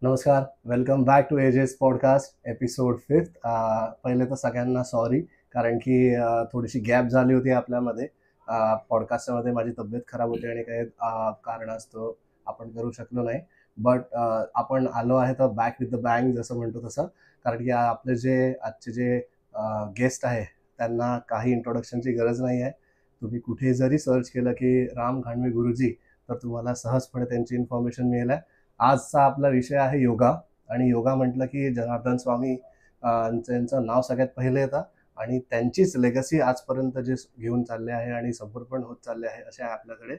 नमस्कार. Welcome back to ages podcast episode 5. पहिले तर सगळ्यांना सॉरी, कारण की थोडीशी गॅप झाली होती आपल्यामध्ये. पॉडकास्टमध्ये माझी तब्येत खराब होती आणि काही कारणास्तव आपण करू शकलो नाही. बट आपण आलो आहे तर बॅक विथ द बँग जसं म्हणतो तसं. कारण की आपले जे आजचे जे गेस्ट आहे त्यांना काही इंट्रोडक्शनची गरज नाही आहे. तुम्ही कुठे जरी सर्च केलं की राम घाणवे गुरुजी, तर तुम्हाला सहजपणे त्यांची इन्फॉर्मेशन मिळेल आहे. आजचा आपला विषय आहे योगा. आणि योगा म्हटलं की जनार्दन स्वामी यांचं नाव सगळ्यात पहिले येतं. आणि त्यांचीच लेगसी आजपर्यंत जे घेऊन चालले आहे आणि संपूर्ण होत चालले आहे असे आहे आपल्याकडे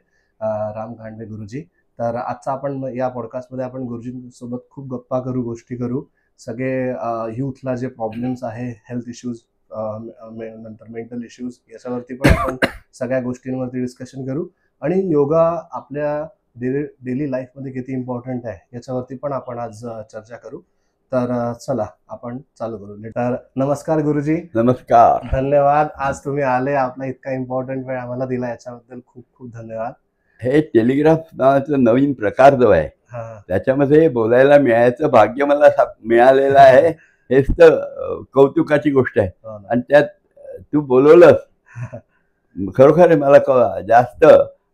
राम घाणवे गुरुजी. तर आजचा आपण या पॉडकास्टमध्ये आपण गुरुजींसोबत खूप गप्पा करू, गोष्टी करू. सगळे यूथला जे प्रॉब्लेम्स आहे, हेल्थ इश्यूज, नंतर मेंटल इश्यूज, याच्यावरती पण आपण सगळ्या गोष्टींवरती डिस्कशन करू. आणि योगा आपल्या डेली लाईफमध्ये किती इम्पॉर्टंट आहे याच्यावरती पण आपण आज चर्चा करू. तर चला आपण चालू करू. तर नमस्कार गुरुजी. नमस्कार. धन्यवाद, आज तुम्ही आले, आपला इतका इम्पॉर्टंट वेळ आम्हाला दिला याच्याबद्दल खूप खूप धन्यवाद. हे टेलिग्राफ नावाचं नवीन प्रकार जो आहे त्याच्यामध्ये बोलायला मिळायचं भाग्य मला मिळालेलं आहे. हेच तर कौतुकाची गोष्ट आहे. आणि त्यात तू बोलवलंस, खरोखर मला जास्त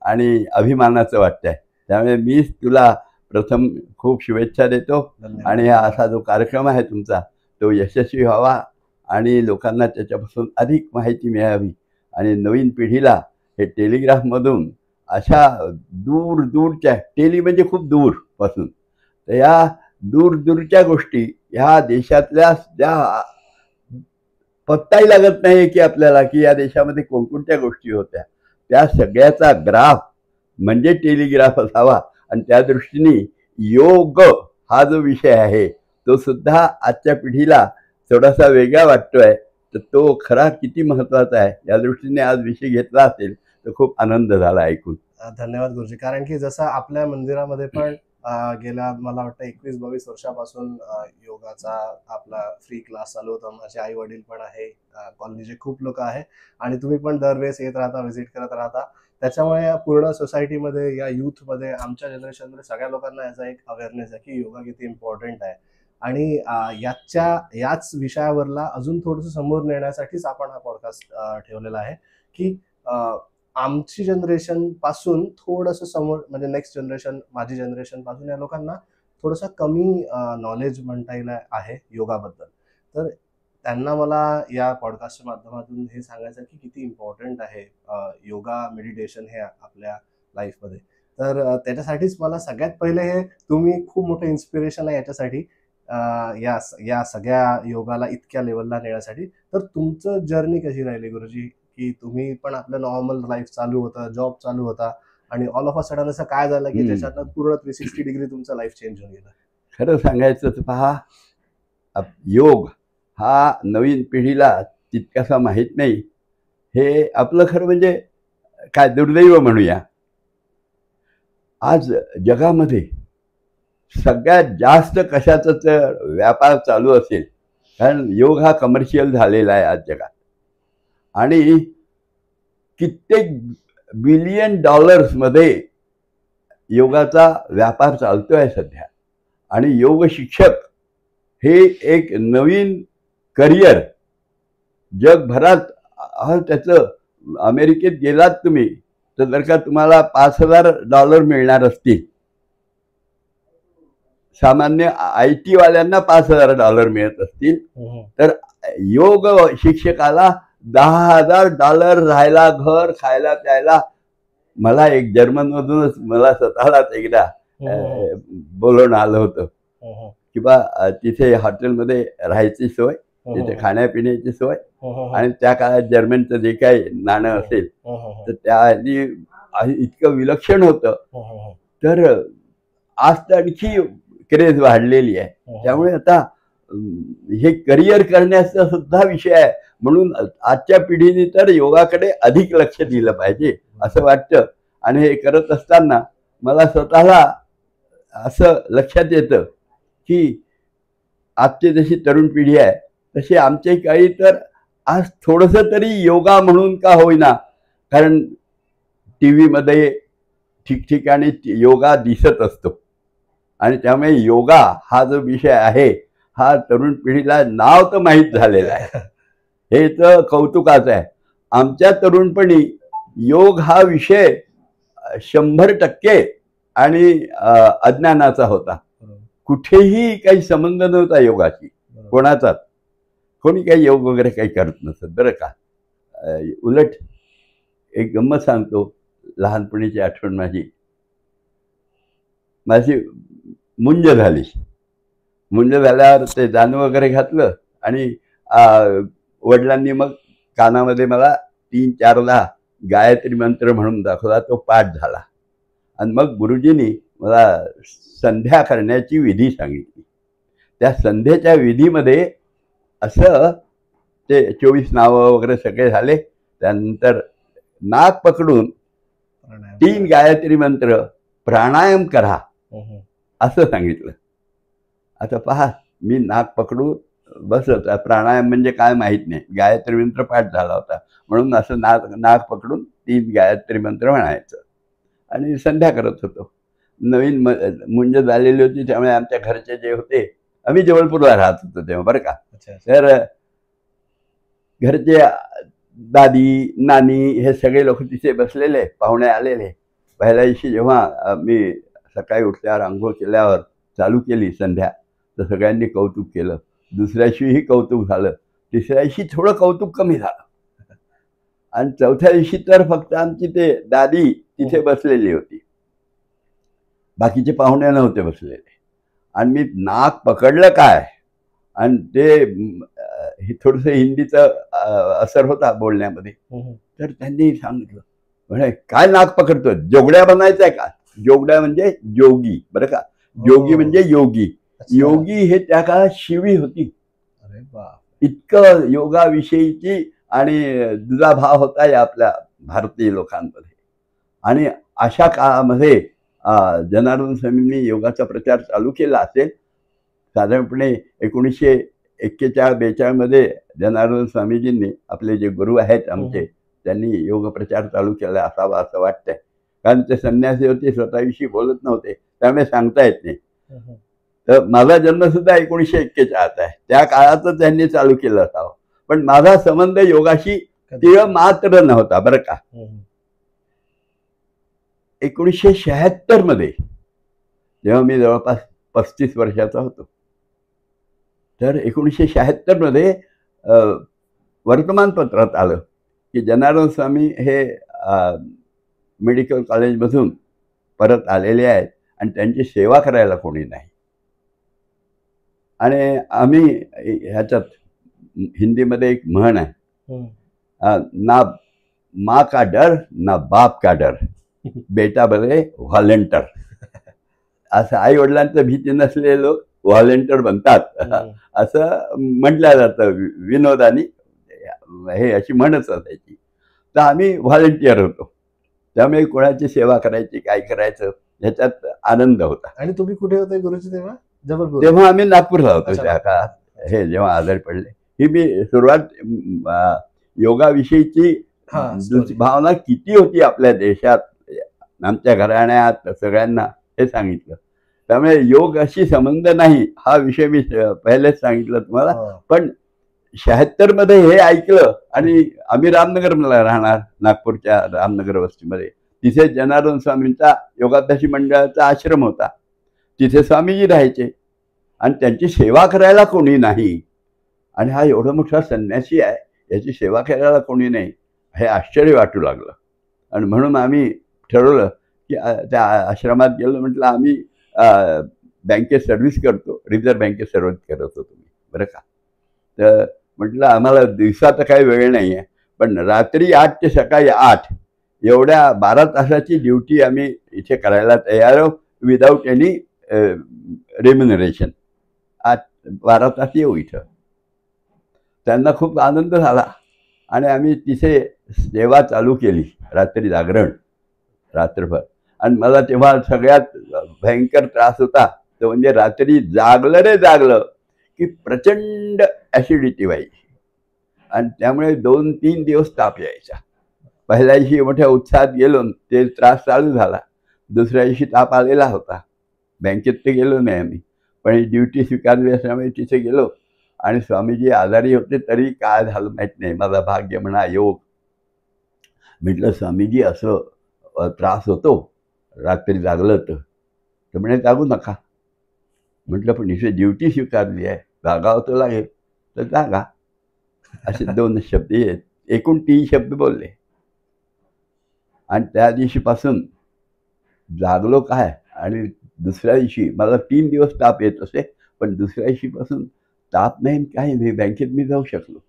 आणि अभिमानाचं वाटतंय. त्यामुळे मीच तुला प्रथम खूप शुभेच्छा देतो. आणि हा असा जो कार्यक्रम आहे तुमचा तो यशस्वी व्हावा आणि लोकांना त्याच्यापासून अधिक माहिती मिळावी आणि नवीन पिढीला हे टेलिग्राफमधून अशा दूर दूरच्या, टेली म्हणजे खूप दूर पासून, तर या दूर दूरच्या गोष्टी ह्या देशातल्या ज्या पत्ताही लागत नाही की आपल्याला की या देशामध्ये कोणकोणत्या गोष्टी होत्या, त्या सगळ्याचा ग्राफ म्हणजे टेलिग्राफ असावा. आणि त्या दृष्टीने योग हा जो विषय आहे तो सुद्धा आजच्या पिढीला थोडासा वेगळा वाटतोय. तर तो खरा किती महत्वाचा आहे या दृष्टीने आज विषय घेतला असेल तर खूप आनंद झाला ऐकून. धन्यवाद गुरुजी. कारण की जसं आपल्या मंदिरामध्ये पण गेल्या मला वाटतं 21-22 वर्षापासून योगाचा आपला फ्री क्लास चालू होता. माझे आई वडील पण आहे, कॉलनीचे खूप लोक आहे, आणि तुम्ही पण दरवेळेस येत राहता, व्हिजिट करत राहता. त्याच्यामुळे पूर्ण सोसायटीमध्ये, या यूथमध्ये, आमच्या जनरेशनमध्ये सगळ्या लोकांना याचा एक अवेअरनेस आहे की योगा किती इम्पॉर्टंट आहे. आणि याच विषयावरला अजून थोडंसं समोर नेण्यासाठीच आपण हा पॉडकास्ट ठेवलेला आहे की आमची जनरेशन पासून थोडंसं समोर, म्हणजे नेक्स्ट जनरेशन, माझी जनरेशन पासून या लोकांना थोडंसं कमी नॉलेज म्हणता येईल आहे योगाबद्दल. तर त्यांना मला या पॉडकास्टच्या माध्यमातून हे सांगायचं की किती इम्पॉर्टंट आहे योगा, मेडिटेशन हे आपल्या लाईफमध्ये. तर त्याच्यासाठीच मला सगळ्यात पहिले हे तुम्ही खूप मोठं इन्स्पिरेशन आहे याच्यासाठी, या सगळ्या योगाला इतक्या लेवलला नेण्यासाठी. तर तुमचं जर्नी कशी राहिली गुरुजी, की तुम्ही पण आपलं नॉर्मल लाईफ चालू होतं, जॉब चालू होता, आणि ऑल ऑफ अ सडन असं काय झालं की त्याच्यातनं पूर्ण 360 डिग्री तुमचं लाईफ चेंज होऊन गेलं? खरं सांगायचं तर पहा, योग हा नवीन पिढीला तितकासा माहीत नाही. हे आपलं खरं म्हणजे काय दुर्दैव म्हणूया. आज जगामध्ये सगळ्यात जास्त कशाचाच व्यापार चालू असेल, कारण योग हा कमर्शियल झालेला आहे आज जगात. आणि कित्येक बिलियन डॉलर्समध्ये योगाचा व्यापार चालतोय सध्या. आणि योग शिक्षक हे एक नवीन करिअर जगभरात, त्याचं अमेरिकेत गेलात तुम्ही तर जर का तुम्हाला $5,000 मिळणार असतील, सामान्य IT वाल्यांना $5,000 मिळत असतील, तर योग शिक्षकाला $10,000 राहायला, घर, खायला प्यायला. मला एक जर्मनमधूनच मला स्वतःलाच एकदा बोलवणं आलं होतं किंवा तिथे हॉटेलमध्ये राहायची सोय, तिथे खाण्यापिण्याची सोय, आणि त्या काळात जर्मनचं जे काही नाणं असेल तर त्या इतकं विलक्षण होतं. तर आज तर आणखी क्रेज वाढलेली आहे. त्यामुळे आता हे करिअर करण्याचा सुद्धा विषय आहे. म्हणून आजच्या पिढीने तर योगाकडे अधिक लक्ष दिलं पाहिजे असं वाटतं. आणि हे करत असताना मला स्वतःला असं लक्षात येतं की आजची जशी तरुण पिढी आहे तशी आमच्या काळी तर आज थोडंसं तरी योगा म्हणून का होईना, कारण TV मध्ये ठिकठिकाणी योगा दिसत असतो. आणि त्यामुळे योगा हा जो विषय आहे हा तरुण पिढीला नाव तर माहीत झालेलं आहे, हे तर कौतुकाचं आहे. आमच्या तरुणपणी योग हा विषय 100% आणि अज्ञानाचा होता. कुठेही काही संबंध नव्हता योगाशी कोणाचाच. कोणी काही योग वगैरे काही करत नसत बरं का. उलट एक गंमत सांगतो, लहानपणीची आठवण माझी मुंज झाली. मुंज झाल्यावर ते दाणं वगैरे घातलं आणि वडिलांनी मग कानामध्ये मला 3-4दा गायत्री मंत्र म्हणून दाखवला. तो पाठ झाला आणि मग गुरुजींनी मला संध्या करण्याची विधी सांगितली. त्या संध्येच्या विधीमध्ये असं ते 24 नावं वगैरे सगळे झाले. त्यानंतर नाक पकडून 3 गायत्री मंत्र प्राणायाम करा असं सांगितलं. आता पहा, मी नाक पकडून बसत, प्राणायाम म्हणजे काय माहीत नाही, गायत्री मंत्र पाठ झाला होता म्हणून असं नाक पकडून 3 गायत्री मंत्र म्हणायचं आणि संध्या करत होतो. नवीन मुंज झालेली होती, त्यामुळे आमच्या घरचे जे होते, आम्ही जबलपूरला राहत होतो तेव्हा बरं का, तर घरचे दादी नानी हे सगळे लोक तिथे बसलेले, पाहुणे आलेले. पहिल्या दिवशी जेव्हा मी सकाळी उठल्यावर आंघोळ केल्यावर चालू केली संध्या, तर सगळ्यांनी कौतुक केलं. दुसऱ्या दिवशीही कौतुक झालं. तिसऱ्या दिवशी थोडं कौतुक कमी झालं आणि चौथ्या दिवशी तर फक्त आमची ते दादी तिथे बसलेली होती, बाकीचे पाहुणे नव्हते बसलेले. आणि मी नाक पकडलं काय, आणि ते थोडंसं हिंदीचं असर होता बोलण्यामध्ये, तर त्यांनी सांगितलं, म्हणे काय नाक पकडतो, जोगड्या बनायचंय का? जोगड्या म्हणजे जोगी बरं का, जोगी म्हणजे योगी. योगी हे त्या काळात शिवी होती. इतकं योगाविषयीची आणि दुजाभाव होता या आपल्या भारतीय लोकांमध्ये. आणि अशा काळामध्ये जनार्दन स्वामींनी योगाचा प्रचार चालू केला असेल. साधारणपणे 1941-42 मध्ये जनार्दन स्वामीजींनी, आपले जे गुरु आहेत आमचे, त्यांनी योग प्रचार चालू केला असावा असं वाटतंय. कारण ते संन्यासी होते, स्वतःविषयी बोलत नव्हते, त्यामुळे सांगता येत नाही. तर माझा जन्म सुद्धा 1941 आहे, त्या काळातच त्यांनी चालू केलं असावं. पण माझा संबंध योगाशी तीळ मात्र नव्हता बरं का. 1976 मध्ये जेव्हा मी जवळपास 35 वर्षाचा होतो, तर 1976 मध्ये वर्तमानपत्रात आलं की जनार्दन स्वामी हे मेडिकल कॉलेजमधून परत आलेले आहेत आणि त्यांची सेवा करायला कोणी नाही. आणि आम्ही ह्याच्यात हिंदीमध्ये एक म्हण आहे, ना माँ का डर ना बाप का डर, बेटा बरे व्हॉलेंटर. असं आई वडिलांचं भीती नसलेले लोक व्हॉलेंटर बनतात असं म्हटलं जातं विनोदानी, हे अशी म्हणच असायची. तर आम्ही व्हॉलेंटियर होतो, त्यामुळे कोणाची सेवा करायची, काय करायचं ह्याच्यात आनंद होता. आणि तुम्ही कुठे होते गुरुजी तेव्हा? जबलपूर. तेव्हा आम्ही नागपूरला होतो त्या काळात. हे जेव्हा आजारी पडले, ही मी सुरुवात योगाविषयीची भावना किती होती आपल्या देशात, आमच्या घराण्यात सगळ्यांना, हे सांगितलं. त्यामुळे योगाशी संबंध नाही हा विषय मी पहिलेच सांगितलं तुम्हाला. पण 76 मध्ये हे ऐकलं आणि आम्ही रामनगरला राहणार, नागपूरच्या रामनगर वस्तीमध्ये. तिथे जनार्दन स्वामींचा योगाभ्यासी मंडळाचा आश्रम होता, तिथे स्वामीजी राहायचे आणि त्यांची सेवा करायला कोणी नाही. आणि हा एवढा मोठा संन्यासी आहे, याची सेवा करायला कोणी नाही, हे आश्चर्य वाटू लागलं. आणि म्हणून आम्ही ठरवलं की त्या आश्रमात गेलो. म्हटलं आम्ही बँकेत सर्व्हिस करतो, रिझर्व्ह बँकेत सर्व्हिस करत होतो मी बरं का. तर म्हटलं आम्हाला दिवसाचा काही वेळ नाही आहे, पण रात्री 8 ते सकाळी 8 एवढ्या 12 तासाची ड्युटी आम्ही इथे करायला तयार आहोत, विदाऊट एनी रेम्युनरेशन. 12 तास येऊ इथं. त्यांना खूप आनंद झाला आणि आम्ही तिथे सेवा चालू केली, रात्री जागरण रात्रभर. आणि मला तेव्हा सगळ्यात भयंकर त्रास होता तो म्हणजे रात्री जागलं की प्रचंड ॲसिडिटी व्हायची आणि त्यामुळे 2-3 दिवस ताप यायचा. पहिल्या दिवशी मोठ्या उत्साहात गेलो, ते त्रास चालू झाला. दुसऱ्या दिवशी ताप आलेला होता. बँकेत तर गेलो नाही आम्ही, पण ड्युटी स्वीकारली असल्यामुळे तिथे गेलो. आणि स्वामीजी आजारी होते तरी काय झालं माहीत नाही, माझा भाग्य म्हणा योग. म्हटलं स्वामीजी असं त्रास होतो, रात्री जागलं तर म्हणे जागू नका. म्हटलं पण इथे ड्युटी स्वीकारली आहे, जागावं तर लागेल, तर जागा. असे 2 शब्द आहेत, एकूण 3 शब्द बोलले. आणि त्या दिवशीपासून जागलो काय. आणि दुसऱ्या दिवशी मला 3 दिवस ताप येत असे, पण दुसऱ्या दिवशीपासून ताप नाही, काही नाही, बँकेत मी जाऊ शकलो.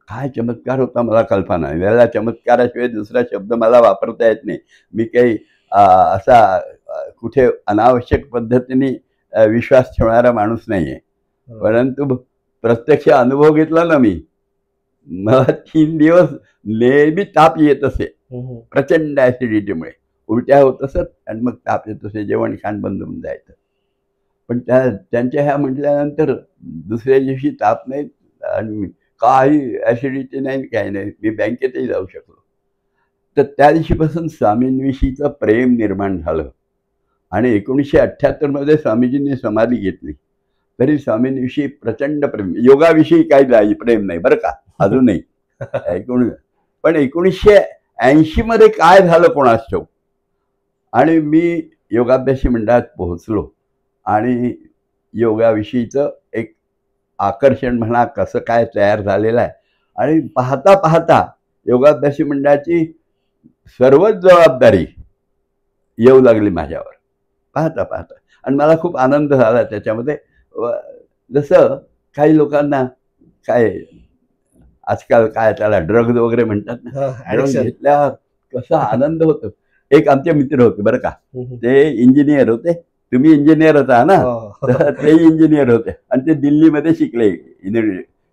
काय चमत्कार होता मला कल्पना नाही. याला चमत्काराशिवाय दुसरा शब्द मला वापरता येत नाही. मी काही असा कुठे अनावश्यक पद्धतीने विश्वास ठेवणारा माणूस नाही आहे. परंतु प्रत्यक्ष अनुभव घेतला ना मी, मला 3 दिवस नेहमी ताप येत असे, प्रचंड ॲसिडिटीमुळे. उलट्या होत असत आणि मग ताप येत असे, जेवण खाण बंद होऊन जायचं. पण त्यांच्या ह्या म्हटल्यानंतर दुसऱ्या दिवशी ताप नाही आणि काही ॲसिडिटी नाही, काही नाही, मी बँकेतही जाऊ शकलो. तर त्या दिवशीपासून स्वामींविषयीचं प्रेम निर्माण झालं. आणि 1978 स्वामीजींनी समाधी घेतली, तरी स्वामींविषयी प्रचंड प्रेम. योगाविषयी काही प्रेम नाही बरं का अजूनही. पण 1980 काय झालं कोणास ठाऊक. आणि मी योगाभ्यासी मंडळात पोहोचलो आणि योगाविषयीचं एक आकर्षण म्हणा कसं काय तयार झालेलं आहे. आणि पाहता पाहता योगाभ्यासी मंडळाची सर्वच जबाबदारी येऊ लागली माझ्यावर, पाहता पाहता. आणि मला खूप आनंद झाला त्याच्यामध्ये. जसं काही लोकांना काय आजकाल काय त्याला ड्रग्ज वगैरे म्हणतात ना, ड्रग्ज घेतल्यावर कसा आनंद होतो. एक आमचे मित्र होते बरं का, ते इंजिनियर होते. तुम्ही इंजिनियर होता ना, तर ते इंजिनियर होते आणि ते दिल्लीमध्ये शिकले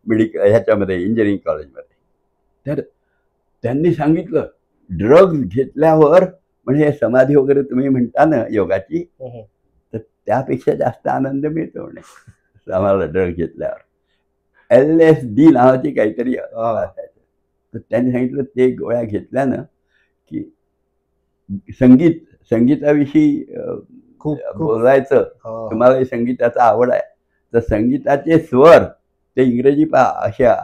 मेडिकल ह्याच्यामध्ये इंजिनिअरिंग कॉलेजमध्ये. तर त्यांनी सांगितलं ड्रग्ज घेतल्यावर म्हणजे समाधी वगैरे तुम्ही म्हणता ना योगाची, तर त्यापेक्षा जास्त आनंद मिळतो म्हणे आम्हाला ड्रग घेतल्यावर. LSD नावाची काहीतरी. तर त्यांनी सांगितलं ते गोळ्या घेतल्यानं की संगीताविषयी खूप बोलायचं. तुम्हाला संगीताचा आवड आहे तर संगीताचे स्वर ते इंग्रजी अशा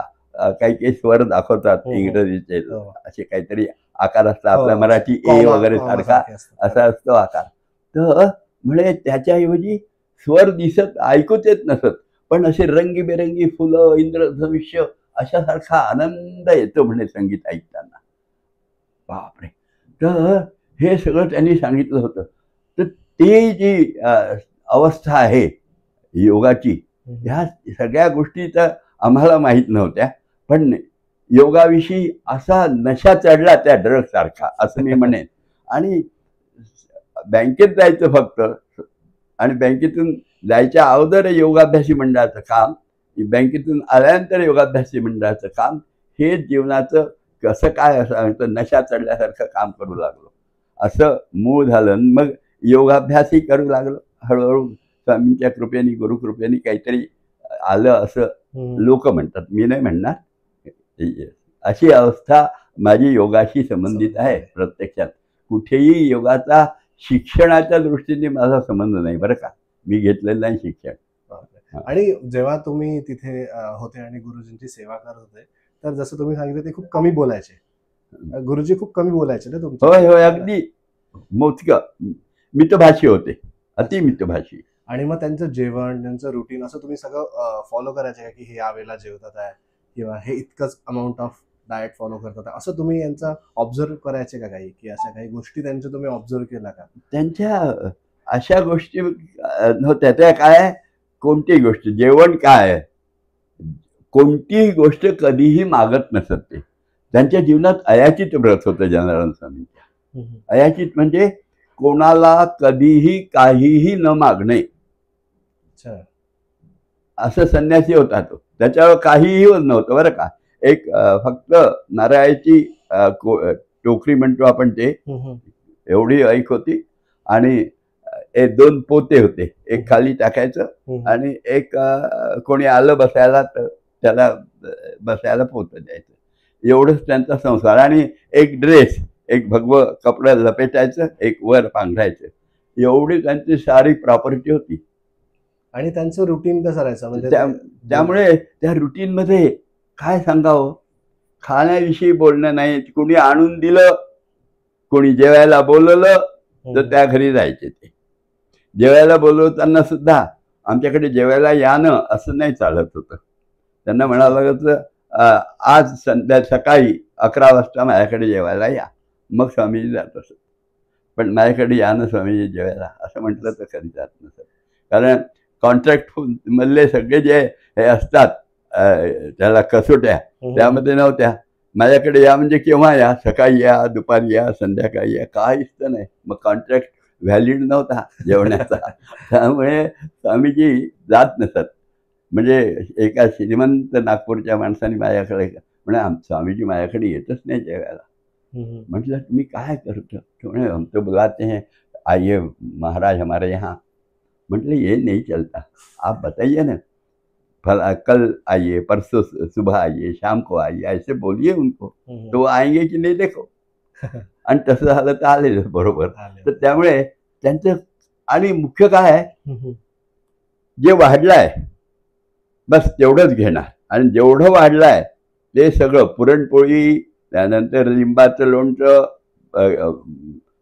काही स्वर दाखवतात इंग्रजीचे, असे काहीतरी आकार असतात. आपल्या मराठी ए वगैरे सारखा असा असतो आकार. तर म्हणे त्याच्याऐवजी स्वर दिसत ऐकूच येत नसत, पण असे रंगीबेरंगी फुलं इंद्रधनुष्य अशासारखा आनंद येतो म्हणे संगीत ऐकताना. बापरे. तर हे सगळं त्यांनी सांगितलं होतं. तर ती जी अवस्था आहे योगाची, ह्या सगळ्या गोष्टी तर आम्हाला माहीत नव्हत्या, पण योगाविषयी असा नशा चढला त्या ड्रग सारखा असं मी म्हणेन. आणि बँकेत जायचं फक्त, आणि बँकेतून जायच्या अगोदर योगाभ्यासी मंडळाचं काम, बँकेतून आल्यानंतर योगाभ्यासी मंडळाचं काम, हे जीवनाचं कसं काय असं नशा चढल्यासारखं काम करू लागलो असं मूळ झालं. मग योगाभ्यासही करू लागलो हळूहळू. स्वामींच्या कृपेने गुरुकृपेने काहीतरी आलं असं लोक म्हणतात, मी नाही म्हणणार. अशी अवस्था माझी योगाशी संबंधित आहे. प्रत्यक्षात कुठेही योगाचा शिक्षणाच्या दृष्टीने माझा संबंध नाही बरं का, मी घेतलेलं नाही शिक्षण. आणि जेव्हा तुम्ही तिथे होते आणि गुरुजींची सेवा करत होते, तर जसं तुम्ही सांगितलं ते खूप कमी बोलायचे, गुरुजी खूप कमी बोलायचे ना तुमचे? होय होय, अगदी मोजकं मितभाषी होते, अति मितभाषी. आणि मग त्यांचं जेवण, त्यांचं रुटीन असं तुम्ही सगळं फॉलो करायचे का, की हे यावेळेला जेवतात आहे किंवा हे इतकंच अमाऊंट ऑफ डाएट फॉलो करतात, असं तुम्ही यांचा ऑब्झर्व करायचे का काही, की अशा काही गोष्टी त्यांच्या तुम्ही ऑब्झर्व केला का? त्यांच्या अशा गोष्टी नव्हत्या. त्या काय, कोणतीही गोष्ट, जेवण काय, कोणतीही गोष्ट कधीही मागत नसत. ते त्यांच्या जीवनात अयाचित व्रत होतं जनार्दन स्वामींच्या. अयाचित म्हणजे कोणाला कधीही काहीही न मागणे, असं संन्यासी होता तो. त्याच्यावर काहीही नव्हतं बरं का. एक फक्त नारळाची टोकरी म्हणतो आपण, ते एवढी ऐक होती आणि 2 पोते होते, एक खाली टाकायचं आणि एक कोणी आलं बसायला तर त्याला बसायला पोतं द्यायचं. एवढंच त्यांचा संसार. आणि एक ड्रेस, एक भगवं कपडं लपेटायचं, एक वर पांघरायचं. एवढी त्यांची सारी प्रॉपर्टी होती. आणि त्यांचं रुटीन कसं राहायचं म्हणजे त्यामुळे त्या रुटीनमध्ये काय सांगावं, खाण्याविषयी बोलणं नाही. कोणी आणून दिलं, कोणी जेवायला बोलवलं तर त्या घरी जायचे. ते जेवायला बोलवताना सुद्धा आमच्याकडे जेवायला यानं असं नाही चालत होतं. त्यांना म्हणावं लागायचं आज सकाळी 11 वाजता माझ्याकडे जेवायला या, मग स्वामीजी जात असत. पण माझ्याकडे या ना स्वामीजी जेवायला असं म्हटलं तर कधी जात नसत. कारण कॉन्ट्रॅक्ट मधले सगळे जे हे असतात त्याला कसोट्या त्यामध्ये नव्हत्या. माझ्याकडे या म्हणजे केव्हा या, सकाळी या, दुपारी या, संध्याकाळी या, काहीच तर नाही. मग कॉन्ट्रॅक्ट व्हॅलिड नव्हता जेवण्याचा. त्यामुळे स्वामीजी जात नसत. म्हणजे एका श्रीमंत नागपूरच्या माणसाने माझ्याकडे म्हणे स्वामीजी माझ्याकडे येतच नाही जेवायला. म्हटलं तुम्ही काय करतो? म्हणे हम तो बुलाते हैं, आइए महाराज हमारे यहाँ. म्हटलं ये नहीं चलता, आप बताइए ना, कल आइए, परसों सुबह आइए, शाम को आइए, ऐसे बोलिए उनको, तो आएंगे की नाही देखो. आणि तसं झालं तर आले बरोबर. तर त्यामुळे त्यांचं आणि मुख्य काय आहे, जे वाढलंय बस तेवढंच घेणार. आणि जेवढं वाढलंय ते सगळं पुरणपोळी, त्यानंतर लिंबाचं लोणचं,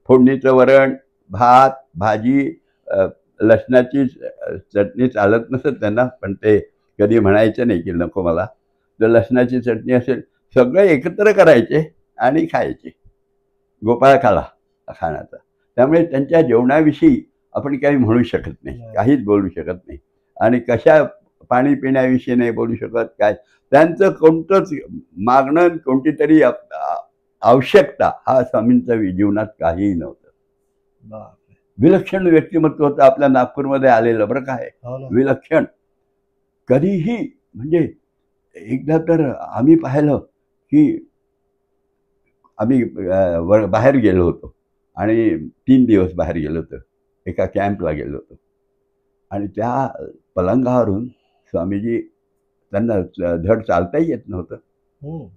फोडणीचं वरण, भात, भाजी, लसणाची चटणी चालत नसत त्यांना, पण ते कधी म्हणायचं नाही की नको मला. जर लसणाची चटणी असेल सगळं एकत्र करायचे आणि खायचे. गोपाळ खाला खाण्याचा. त्यामुळे त्यांच्या जेवणाविषयी आपण काही म्हणू शकत नाही, काहीच बोलू शकत नाही. आणि कशा पाणी पिण्याविषयी नाही बोलू शकत. काय त्यांचं कोणतंच मागणं, कोणती तरी आवश्यकता हा स्वामींच्या जीवनात काहीही नव्हतं. विलक्षण व्यक्तिमत्व होतं आपल्या नागपूरमध्ये आलेलं बरं काय, विलक्षण. कधीही म्हणजे एकदा तर आम्ही पाहिलं की आम्ही बाहेर गेलो होतो आणि 3 दिवस बाहेर गेलो होतो, एका कॅम्पला गेलो होतो. आणि त्या पलंगावरून स्वामीजी, त्यांना धड चालताही येत नव्हतं,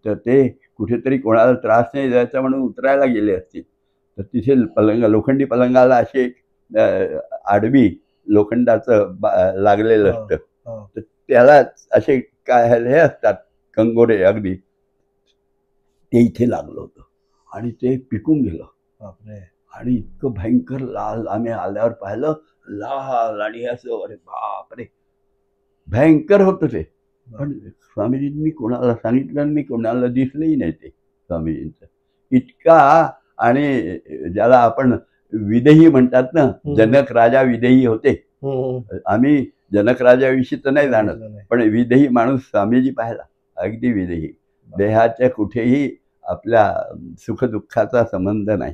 तर ते कुठेतरी कोणाला त्रास नाही द्यायचा म्हणून उतरायला गेले असतील. तर तिथे लोखंडी पलंगाला असे आडवी लोखंडाचं लागलेलं असतं, तर त्याला असे काय हे असतात कंगोरे अगदी, ते इथे लागलं होतं आणि ते पिकून गेलं. आणि इतकं भयंकर लाल, आम्ही आल्यावर पाहिलं लाल आणि असं, अरे बापरे भयंकर होतं ते. पण स्वामीजींनी कोणाला सांगितलं नाही, कोणाला दिसलंही नाही ते स्वामीजींचं इतका. आणि ज्याला आपण विदेही म्हणतात ना, जनक राजा विदेही होते. आम्ही जनक राजाविषयी तर नाही जाणत, पण विदेही माणूस स्वामीजी पाहिला, अगदी विदेही. देहाच्या कुठेही आपल्या सुखदुःखाचा संबंध नाही,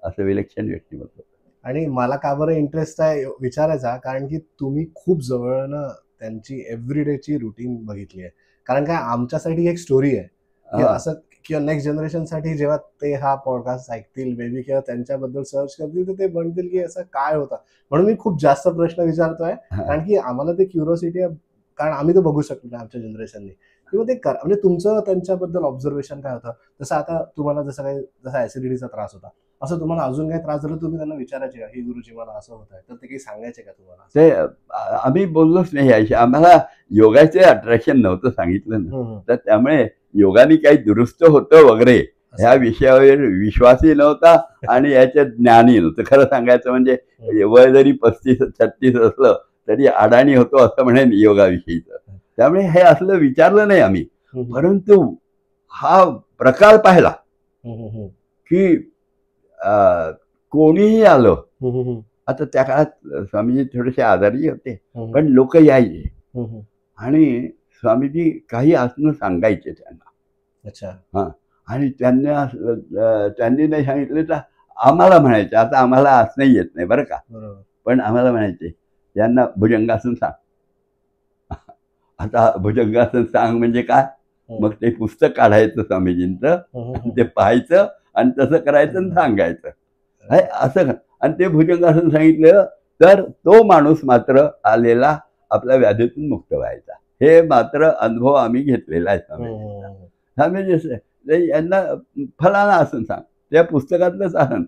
असं विलक्षण व्यक्तिमत्व. आणि मला का बरं इंटरेस्ट आहे विचारायचा, कारण की तुम्ही खूप जवळनं त्यांची एव्हरीडेची रुटीन बघितली आहे. कारण काय आमच्यासाठी एक स्टोरी आहे असं, किंवा नेक्स्ट जनरेशनसाठी जेव्हा ते हा पॉडकास्ट ऐकतील बेबी किंवा त्यांच्याबद्दल सर्च करतील तर ते म्हणतील की असं काय होतं. म्हणून मी खूप जास्त प्रश्न विचारतोय, कारण की आम्हाला ते क्युरिओसिटी आहे, कारण आम्ही तो बघू शकतो नाही आमच्या जनरेशनने. किंवा ते म्हणजे तुमचं त्यांच्याबद्दल ऑब्झर्वेशन काय होतं. जसं आता तुम्हाला जसा ऍसिडिटीचा त्रास होता, असं तुम्हाला अजून काही त्रास झाला तुम्ही त्यांना विचारायचे का, हे गुरुजी मला असं होत आहे, तर ते काही सांगायचे का तुम्हाला? ते आम्ही बोललोच नाही यायचे. आम्हाला योगाचे अट्रॅक्शन नव्हतं सांगितलं ना, तर त्यामुळे योगाने काही दुरुस्त होतं वगैरे ह्या विषयावर विश्वासही नव्हता आणि याच्यात ज्ञानही नव्हतं. खरं सांगायचं म्हणजे वय जरी 35-36 असलं तरी अडाणी होतो असं म्हणेन योगाविषयीचं. त्यामुळे हे असलं विचारलं नाही आम्ही. परंतु हा प्रकार पाहिला की कोणीही आलं. आता त्या काळात स्वामीजी थोडेसे आजारी होते, पण लोक यायचे आणि स्वामीजी काही आसनं सांगायचे त्यांना. अच्छा. हां. आणि त्यांनी नाही सांगितलं तर आम्हाला म्हणायचे. आता आम्हाला आसनही येत नाही बरं का, पण आम्हाला म्हणायचे यांना भुजंगासन सांग. आता भुजंगासन सांग म्हणजे काय, मग ते पुस्तक काढायचं स्वामीजींचं, ते पाहायचं आणि तसं करायचं आणि सांगायचं असं. आणि ते भुजंगासन सांगितलं तर तो माणूस मात्र आलेला आपल्या व्याधीतून मुक्त व्हायचा. हे मात्र अनुभव आम्ही घेतलेला आहे स्वामीजी. यांना फलाना आसन सांग, त्या पुस्तकातलंच आसन.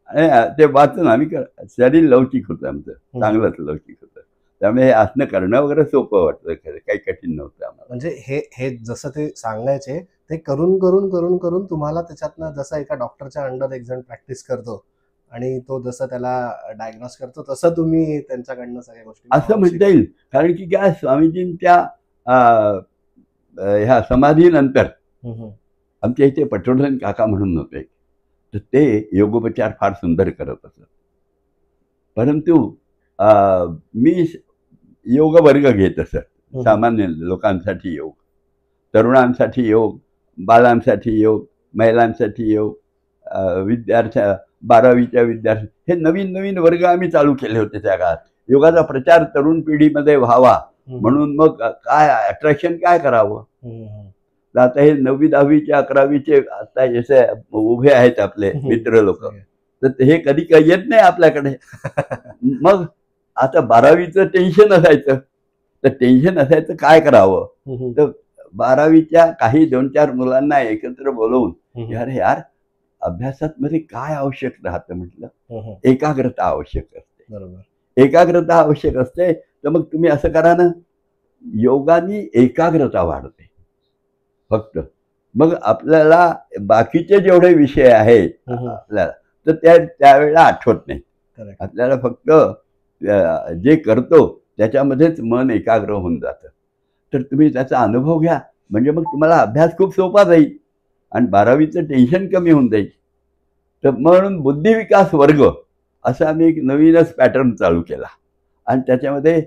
आणि ते वाचून आम्ही शरीर लवचिक होतं आमचं, चांगलंच लवचिक होतं. त्यामुळे हे आसनं करणं वगैरे सोपं वाटतं, खरं काही कठीण नव्हतं आम्हाला. म्हणजे हे जसं ते सांगायचे ते करून करून करून करून तुम्हाला त्याच्यातनं, जसं एका डॉक्टरच्या अंडर एक जण प्रॅक्टिस करतो आणि तो जसं त्याला डायग्नोस करतो तसं तुम्ही त्यांच्याकडनं सगळ्या गोष्टी असं म्हणता येईल. कारण की काय, स्वामीजींच्या ह्या समाधीनंतर आमच्या इथे पटवर्धन काका म्हणून होते, तर ते योगोपचार फार सुंदर करत असत. परंतु मी योग वर्ग घेत असत, सामान्य लोकांसाठी योग, तरुणांसाठी योग, बालांसाठी योग, महिलांसाठी योग, विद्यार्थ्या 12वीच्या विद्यार्थी, हे नवीन नवीन वर्ग आम्ही चालू केले होते त्या काळात. योगाचा प्रचार तरुण पिढीमध्ये व्हावा म्हणून मग काय अट्रॅक्शन काय करावं. आता हे 9वी 10वीचे 11वीचे आता जसे उभे आहेत आपले मित्र लोक, तर हे कधी काही येत नाही आपल्याकडे. मग आता 12वीचं टेन्शन असायचं, तर टेन्शन असायचं काय करावं. तर 12वीच्या काही 2-4 मुलांना एकत्र बोलवून, अरे यार अभ्यासात मध्ये काय आवश्यक राहतं म्हटलं, एकाग्रता आवश्यक असते. बरोबर, एकाग्रता आवश्यक असते. तर मग तुम्ही असं करा ना, योगानी एकाग्रता वाढते फक्त. मग आपल्याला बाकीचे जेवढे विषय आहेत आपल्याला, तर त्यावेळेला आठवत नाही. आपल्याला फक्त जे करतो त्याच्यामध्येच मन एकाग्र होऊन जातं. तर तुम्ही त्याचा अनुभव घ्या, म्हणजे मग तुम्हाला अभ्यास खूप सोपा जाईल आणि 12वीचं टेन्शन कमी होऊन जाईल. तर म्हणून बुद्धिविकास वर्ग असं आम्ही एक नवीनच पॅटर्न चालू केला आणि त्याच्यामध्ये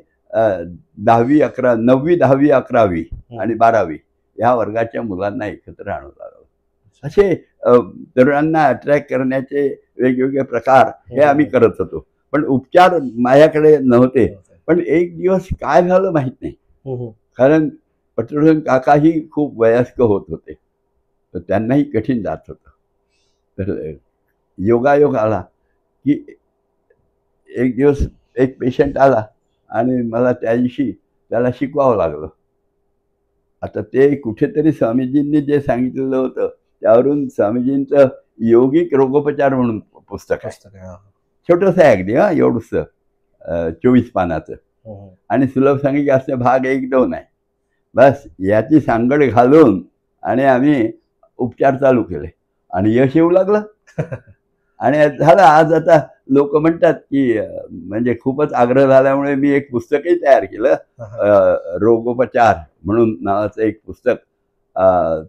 9वी 10वी 11वी आणि 12वी या वर्गाच्या मुलांना एकत्र आणून लागलं. असे तरुणांना अट्रॅक्ट करण्याचे वेगवेगळे प्रकार हे आम्ही करत होतो. पण उपचार माझ्याकडे नव्हते. पण एक दिवस काय झालं माहित नाही, कारण पटवर्धन काकाही खूप वयस्क होत होते, तर त्यांनाही कठीण जात होतं. तर योगायोग आला की एक दिवस एक पेशंट आला आणि मला त्या दिवशी त्याला शिकवावं लागलं. आता ते कुठेतरी स्वामीजींनी जे सांगितलेलं होतं त्यावरून स्वामीजींचं योगिक रोगोपचार म्हणून पुस्तक आहे, छोटंसं आहे अगदी, एवढंसं 24 पानाचं, आणि सुलभ सांगितलं असणे भाग 1-2 आहे. बस याची सांगड घालून आणि आम्ही उपचार चालू केले आणि यश येऊ लागलं. आणि झालं. आज आता लोक म्हणतात की, म्हणजे खूपच आग्रह झाल्यामुळे मी एक पुस्तकही तयार केलं, रोगोपचार म्हणून नावाचं एक पुस्तक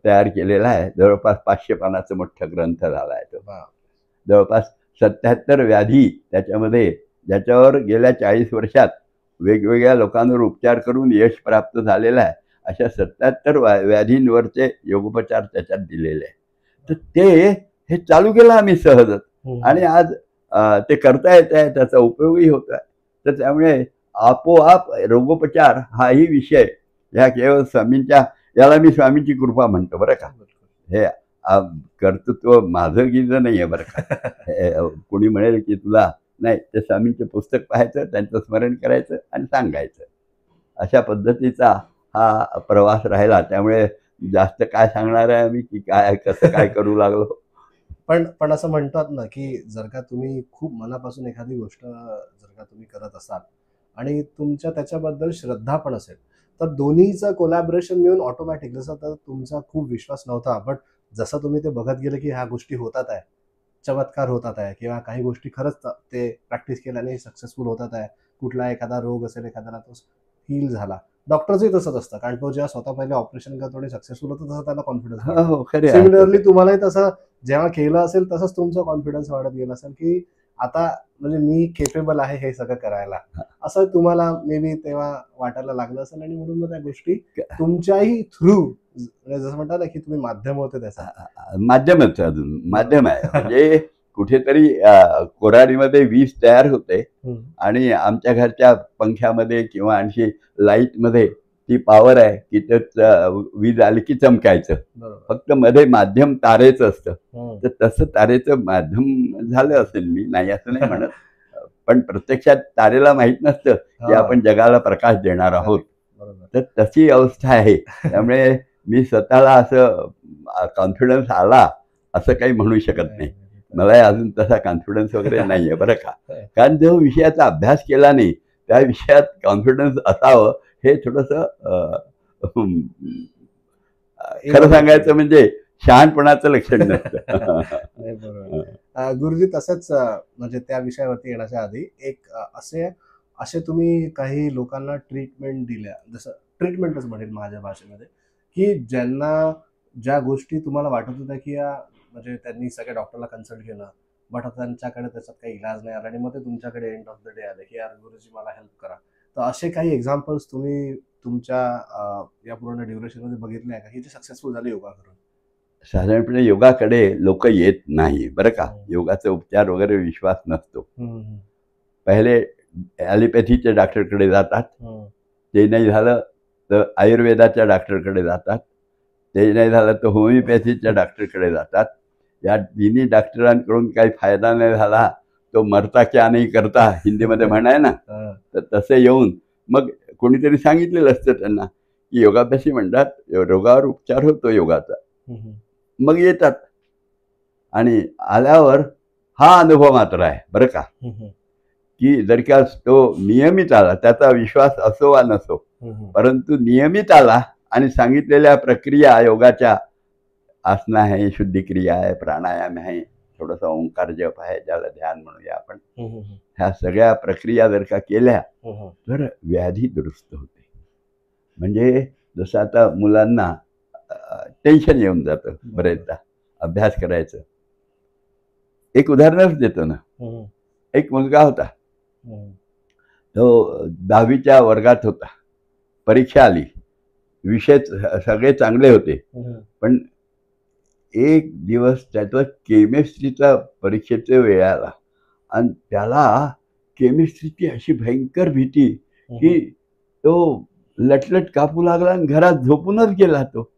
तयार केलेलं आहे. जवळपास 500 पानाचं मोठं ग्रंथ झाला आहे तो. जवळपास 77 व्याधी त्याच्यामध्ये, ज्याच्यावर गेल्या 40 वर्षात वेगवेगळ्या लोकांवर उपचार करून यश प्राप्त झालेलं आहे, अशा 77 व्याधींवरचे योगोपचार त्याच्यात दिलेले आहे. तर ते हे चालू केलं आम्ही सहजच, आणि आज ते करता येत आहे, त्याचा उपयोगही होत आहे. तर त्यामुळे आपोआप रोगोपचार हाही विषय ह्या केवळ स्वामींच्या, याला मी स्वामींची कृपा म्हणतो बरं का. हे कर्तृत्व माझं गिजं नाही आहे बरं का. कोणी म्हणेल की तुला नाही, ते स्वामींचे पुस्तक पाहायचं, त्यांचं स्मरण करायचं आणि सांगायचं, अशा पद्धतीचा हा प्रवास राहिला. त्यामुळे जास्त काय सांगणार आहे आम्ही की काय कसं काय करू लागलो. पण असं म्हणतात ना की जर का तुम्ही खूप मनापासून एखादी गोष्ट जर का तुम्ही करत असाल आणि तुमच्या त्याच्याबद्दल श्रद्धा पण असेल, तर दोन्हीचं कोलॅबोरेशन मिळून ऑटोमॅटिक, जसं तर तुमचा खूप विश्वास नव्हता, बट जसं तुम्ही ते बघत गेले की ह्या गोष्टी होतात आहे, चमत्कार होतात आहे, किंवा काही गोष्टी खरंच ते प्रॅक्टिस केल्याने सक्सेसफुल होतात आहे. कुठला एखादा रोग असेल, एखाद्याला तो हील झाला. डॉक्टरचंही तसंच असतं, कारण तो जेव्हा स्वतः पहिले ऑपरेशन करतो आणि सक्सेसफुल होतं तसं त्याला कॉन्फिडन्स. सिमिलरली तुम्हालाही तसं जेव्हा केलं असेल तसंच तुमचा कॉन्फिडन्स वाढत गेला असेल की आता म्हणजे मी केपेबल आहे हे सगळं करायला, असं तुम्हाला मे बी तेव्हा वाटायला लागलं असेल. आणि म्हणून मग त्या गोष्टी तुमच्याही थ्रू, जसं म्हणतात ना की तुम्ही माध्यम होते, त्याचा माध्यमच अजून माध्यम आहे. म्हणजे कुठेतरी कोराडीमध्ये वीज तयार होते आणि आमच्या घरच्या पंख्यामध्ये किंवा आणखी लाईटमध्ये ती पॉवर आहे की त्यात वीज आली की चमकायचं. फक्त मध्ये माध्यम तारेचं असतं, तर तसं तारेचं माध्यम झालं असेल. मी नाही असं नाही म्हणत, पण प्रत्यक्षात तारेला माहित नसतं की आपण जगाला प्रकाश देणार आहोत. तर तशी अवस्था आहे. त्यामुळे मी स्वतःला असं कॉन्फिडन्स आला असं काही म्हणू शकत नाही. मला अजून तसा कॉन्फिडन्स वगैरे नाहीये बरं का. कारण जो विषयाचा अभ्यास केला नाही त्या विषयात कॉन्फिडन्स असावं हे थोडंसं खरं सांगायचं म्हणजे शहाणपणाचं लक्षण नसतं. गुरुजी तसंच म्हणजे त्या विषयावरती येण्याच्या आधी एक असे तुम्ही काही लोकांना ट्रीटमेंट दिल्या, जसं ट्रीटमेंटच म्हणेल माझ्या भाषेमध्ये, की ज्यांना ज्या गोष्टी तुम्हाला वाटत होत्या की म्हणजे त्यांनी सगळ्या डॉक्टरला कन्सल्ट केलं बट त्यांच्याकडे त्याच्यात काही इलाज नाही आला आणि मग ते तुमच्याकडे एंड ऑफ द डे आले की यार गुरुजी मला हेल्प करा. तर असे काही एक्झाम्पल्स तुम्ही तुमच्या या पूर्ण ड्युरेशनमध्ये बघितले आहे का की जे सक्सेसफुल झाले योगा करून? साधारणपणे योगाकडे लोक येत नाही बरं का. योगाचा उपचार वगैरे विश्वास नसतो. पहिले ॲलोपॅथीच्या डॉक्टरकडे जातात, ते नाही झालं तर आयुर्वेदाच्या डॉक्टरकडे जातात, ते नाही झालं तर होमिओपॅथीच्या डॉक्टरकडे जातात. या तिन्ही डॉक्टरांकडून काही फायदा नाही झाला तो मरता क्या नाही करता हिंदीमध्ये म्हणाय ना, तर तसे येऊन मग कोणीतरी सांगितलेलं असतं त्यांना की योगाभ्यासी म्हणतात रोगावर उपचार होतो योगाचा. मग येतात आणि आल्यावर हा अनुभव मात्र आहे बरं का की जर का तो नियमित आला, त्याचा विश्वास असो वा नसो, परंतु नियमित आला आणि सांगितलेल्या प्रक्रिया योगाच्या आसना आहे, शुद्धिक्रिया आहे, प्राणायाम आहे, थोडासा ओंकार जप आहे ज्याला ध्यान म्हणूया आपण, ह्या सगळ्या प्रक्रिया जर का केल्या तर व्याधी दुरुस्त होते. म्हणजे जसं आता मुलांना टेन्शन येऊन जातं बरेचदा अभ्यास करायचं. एक उदाहरणच देतो ना. एक मुलगा होता, तो 10वीच्या वर्गात होता, परीक्षा आली, विषय सगळे चांगले होते, पण एक दिवस त्याचा केमिस्ट्रीचा परीक्षेचा वेळ आला आणि त्याला केमिस्ट्रीची अशी भयंकर भीती की तो लटलट कापू लागला आणि घरात झोपूनच गेला तो.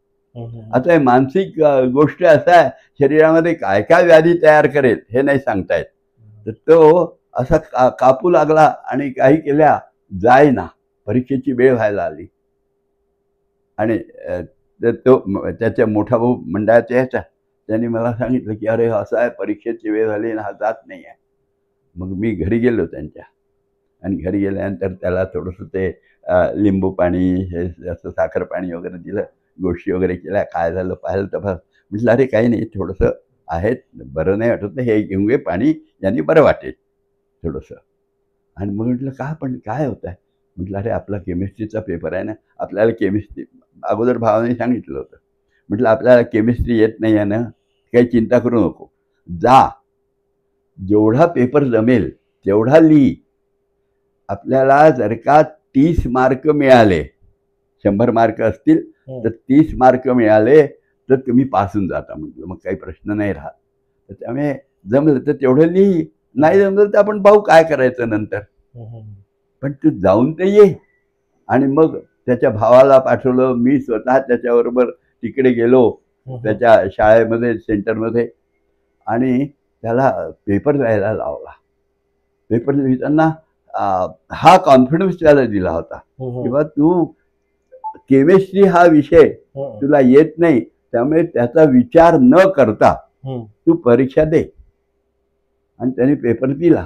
आता मानसिक गोष्ट असा आहे, शरीरामध्ये काय काय व्याधी तयार करेल हे नाही सांगता येत. तर तो असा कापू लागला आणि काही केल्या जायना, परीक्षेची वेळ व्हायला आली आणि तो त्याच्या मोठा भाऊ मंडळाच्या याचा त्यांनी मला सांगितलं की अरे असं आहे, परीक्षेची वेळ झाली ना, हा जात नाही आहे. मग मी घरी गेलो त्यांच्या आणि घरी गेल्यानंतर त्याला थोडंसं ते लिंबू पाणी हे असं साखर पाणी वगैरे दिलं, गोष्टी वगैरे केल्या, काय झालं पाहिलं तर म्हटलं अरे काही नाही, थोडंसं आहेत, बरं नाही वाटत नाही, हे घेऊन घे पाणी, यांनी बरं वाटेल थोडंसं. आणि मग म्हटलं का पण काय होत आहे? म्हटलं अरे आपला केमिस्ट्रीचा पेपर आहे ना, आपल्याला केमिस्ट्री अगोदर भावाने सांगितलं होतं, म्हटलं आपल्याला केमिस्ट्री येत नाही आहे ना, काही चिंता करू नको, जा जेवढा पेपर जमेल तेवढा लिही, आपल्याला जर का 30 मार्क मिळाले, 100 मार्क असतील तर 30 मार्क मिळाले तर तुम्ही पास होऊन जाता. म्हटलं मग काही प्रश्न नाही राहत. तर त्यामुळे जमलं तर तेवढं लिही, नाही जमलं तर आपण पाहू काय करायचं नंतर, पण तू जाऊन ते ये. आणि मग त्याच्या भावाला पाठवलं, मी स्वतः त्याच्याबरोबर तिकडे गेलो त्याच्या शाळेमध्ये, सेंटरमध्ये, आणि त्याला पेपर द्यायला लावला. पेपर लिहिताना हा कॉन्फिडन्स त्याला दिला होता किंवा तू केमिस्ट्री हा विषय तुला येत नाही, त्यामुळे त्याचा विचार न करता तू परीक्षा दे. आणि त्याने पेपर दिला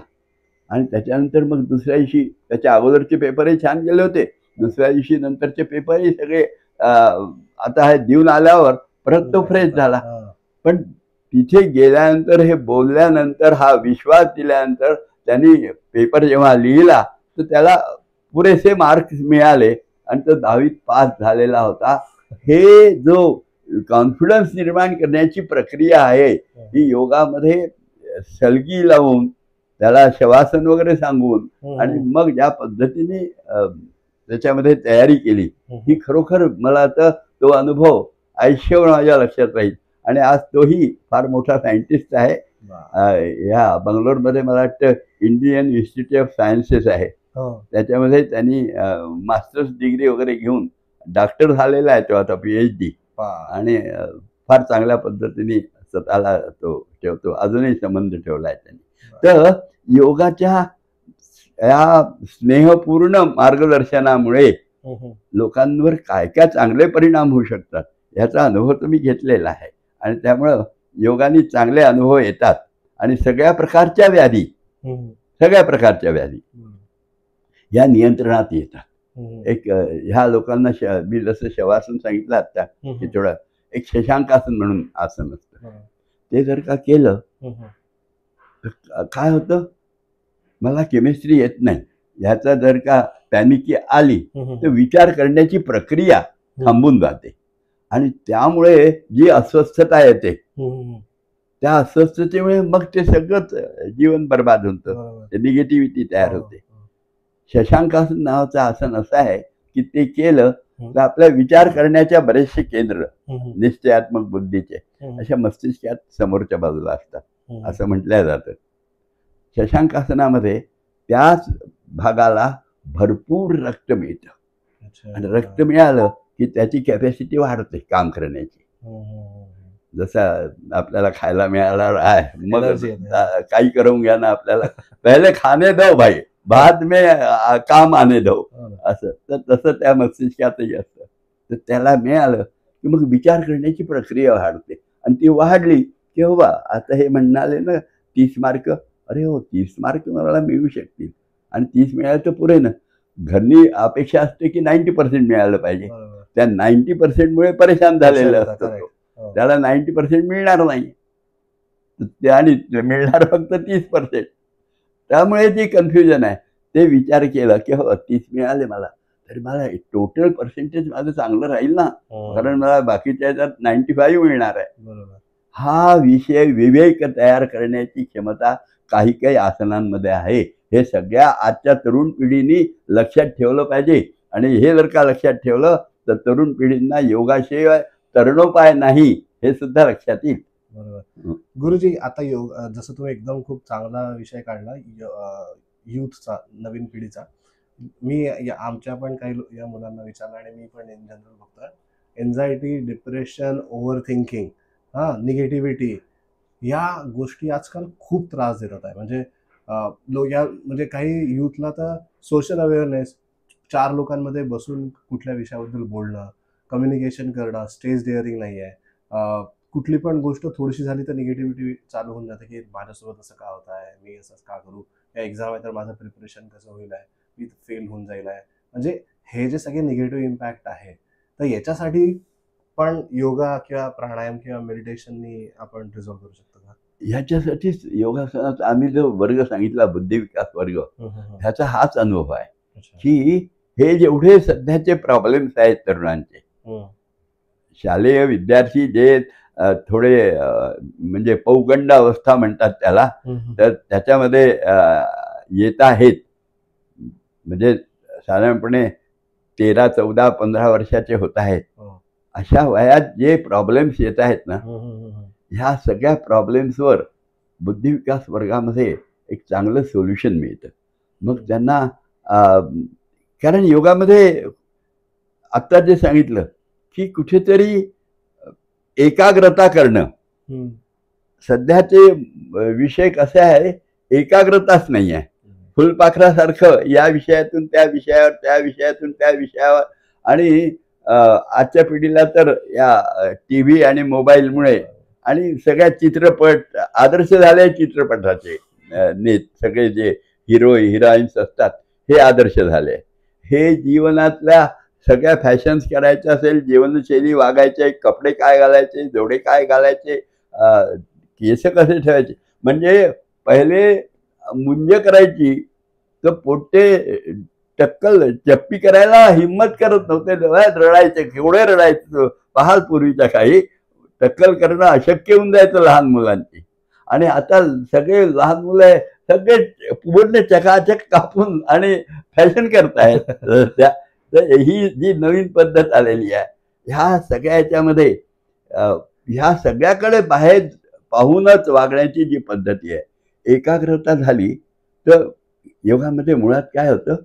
आणि त्याच्यानंतर मग दुसऱ्या दिवशी, त्याच्या अगोदरचे पेपरही छान गेले होते, दुसऱ्या दिवशी नंतरचे पेपरही सगळे आता हे देऊन आल्यावर परत तो फ्रेश झाला. पण तिथे गेल्यानंतर, हे बोलल्यानंतर, हा विश्वास दिल्यानंतर त्यांनी पेपर जेव्हा लिहिला तर त्याला पुरेसे मार्क्स मिळाले आणि तो 10वीत पास झालेला होता. हे जो कॉन्फिडन्स निर्माण करण्याची प्रक्रिया आहे ही योगामध्ये सलगी लावून, त्याला शवासन वगैरे सांगून आणि मग ज्या पद्धतीने त्याच्यामध्ये तयारी केली, ही खरोखर मला आता तो अनुभव आयुष्यभर माझ्या लक्षात राहील. आणि आज तोही फार मोठा सायंटिस्ट आहे. ह्या बंगलोरमध्ये मला वाटतं इंडियन इन्स्टिट्यूट ऑफ सायन्सेस आहे, त्याच्यामध्ये त्यांनी मास्टर्स डिग्री वगैरे घेऊन डॉक्टर झालेला आहे तो आता, PhD, आणि फार चांगल्या पद्धतीने स्वतःला तो ठेवतो, अजूनही संबंध ठेवला आहे त्यांनी. तर योगाच्या या स्नेहपूर्ण मार्गदर्शनामुळे लोकांवर काय काय चांगले परिणाम होऊ शकतात याचा अनुभव तुम्ही घेतलेला आहे आणि त्यामुळं योगाने चांगले अनुभव येतात आणि सगळ्या प्रकारच्या व्याधी या नियंत्रणात येतात. एक ह्या लोकांना मी जसं शवासन सांगितलं आता की थोडं एक शशांकासन म्हणून आसन असतं, ते जर का केलं तर काय होतं, मला केमिस्ट्री येत नाही ह्याचा जर का पॅनिक आली तर विचार करण्याची प्रक्रिया थांबून जाते आणि त्यामुळे जी अस्वस्थता येते त्या अस्वस्थतेमुळे मग ते सगळंच जीवन बर्बाद होतं, निगेटिव्हिटी तयार होते. शशांकासन नावाचं आसन असं आहे की ते केलं तर आपल्या विचार करण्याच्या बरेचसे केंद्र निश्चयात्मक बुद्धीचे अशा मस्तिष्कात समोरच्या बाजूला असतात असं म्हटलं जातं. शशांकासनामध्ये त्याच भागाला भरपूर रक्त मिळतं आणि रक्त मिळालं की त्याची कॅपॅसिटी वाढते काम करण्याची. जसं आपल्याला खायला मिळालं आहे मग काही करून घ्या ना, आपल्याला पहिले खाणे दो भाई, बाद में काम आने दो, असं तर तसं त्या मस्तिष्कातही असतं. तर त्याला मिळालं की मग विचार करण्याची प्रक्रिया वाढते आणि ती वाढली की हो बा आता हे म्हणाले ना 30 मार्क, अरे हो 30 मार्क मला मिळू शकतील आणि 30 मिळालं तर पुरे ना. घरनी अपेक्षा असते की 90% मिळालं पाहिजे, त्या 90%मुळे परेशान झालेलं असतं, त्याला 90% मिळणार नाही आणि मिळणार फक्त 30%. त्यामुळे ती कन्फ्युजन आहे. ते विचार केला की हो 30 मिळाले मला तरी मला टोटल पर्सेंटेज माझं चांगलं राहील ना, कारण मला बाकीच्या ह्याच्यात 95 मिळणार आहे. हा विषय विवेक तयार करण्याची क्षमता काही काही आसनांमध्ये आहे. हे सगळ्या आजच्या तरुण पिढीने लक्षात ठेवलं पाहिजे आणि हे जर का लक्षात ठेवलं तर तरुण पिढींना योगाशिवाय तरणोपाय नाही हे सुद्धा लक्षात येईल. बरोबर. गुरुजी, आता योग जसं तुम्ही एकदम खूप चांगला विषय काढला युथचा, नवीन पिढीचा. मी आमच्या पण काही या मुलांना विचारलं आणि मी पण इन जनरल बघतोय anxiety, depression, over thinking, negativity या गोष्टी आजकाल खूप त्रास देतात आहे. म्हणजे म्हणजे काही युथला तर सोशल अवेअरनेस, 4 लोकांमध्ये बसून कुठल्या विषयाबद्दल बोलणं, कम्युनिकेशन करणं, स्टेज डेअरिंग नाही आहे. कुठली पण गोष्ट थोडीशी झाली तर निगेटिव्हिटी चालू होऊन जाते की माझ्यासोबत असं का होत आहे, मी असंच का करू, या एक्झाम आहे तर माझं प्रिपरेशन कसं होईल आहे, मी फेल होऊन जाईल आहे. म्हणजे हे जे सगळे निगेटिव्ह इम्पॅक्ट आहे तर याच्यासाठी पण योगा किंवा प्राणायाम किंवा मेडिटेशननी आपण रिझॉल्व्ह करू शकतो का? ह्याच्यासाठीच योगासनात आम्ही जो वर्ग सांगितला बुद्धिविकास वर्ग, ह्याचा हाच अनुभव आहे की हे जेवढे सध्याचे प्रॉब्लेम्स आहेत तरुणांचे, शालेय विद्यार्थी जे थोडे म्हणजे पौगंड अवस्था म्हणतात त्याला, तर त्याच्यामध्ये येत आहेत, म्हणजे साधारणपणे 13, 14, 15 वर्षाचे होत आहेत. अशा वयात जे प्रॉब्लेम्स येत आहेत ना, ह्या सगळ्या प्रॉब्लेम्सवर बुद्धिविकास वर्गामध्ये एक चांगलं सोल्युशन मिळतं. मग त्यांना कारण योगामध्ये आत्ता जे सांगितलं की कुठेतरी एकाग्रता करणं, सध्याचे विषय कसे आहे, एकाग्रताच नाही आहे. फुलपाखरासारखं या विषयातून त्या विषयावर, त्या विषयातून त्या विषयावर, आणि आजच्या पिढीला तर या TV आणि मोबाईलमुळे आणि सगळ्या चित्रपट आदर्श झाले, चित्रपटाचे सगळे जे हिरो हिरोईन्स असतात हे आदर्श झाले. हे जीवनातल्या सगळ्या फॅशन्स करायच्या असेल, जीवनशैली वागायचे, कपडे काय घालायचे, जोडे काय घालायचे, केस कसे ठेवायचे, म्हणजे पहिले मुंज करायची तर पोटे टक्कल चप्पी करायला हिम्मत करत नव्हते, रडायचे, केवढे रडायचे. पाहाल पूर्वीच्या काही टक्कल करणं अशक्य होऊन जायचं लहान मुलांची. आणि आता सगळे लहान मुलं सगळे पूर्ण चकाचक कापून आणि फॅशन करतायत. तर ही जी नवीन पद्धत आलेली आहे, ह्या सगळ्या ह्याच्यामध्ये ह्या सगळ्याकडे बाहेर पाहूनच वागण्याची जी पद्धती आहे, एकाग्रता झाली तर योगामध्ये मुळात काय होतं,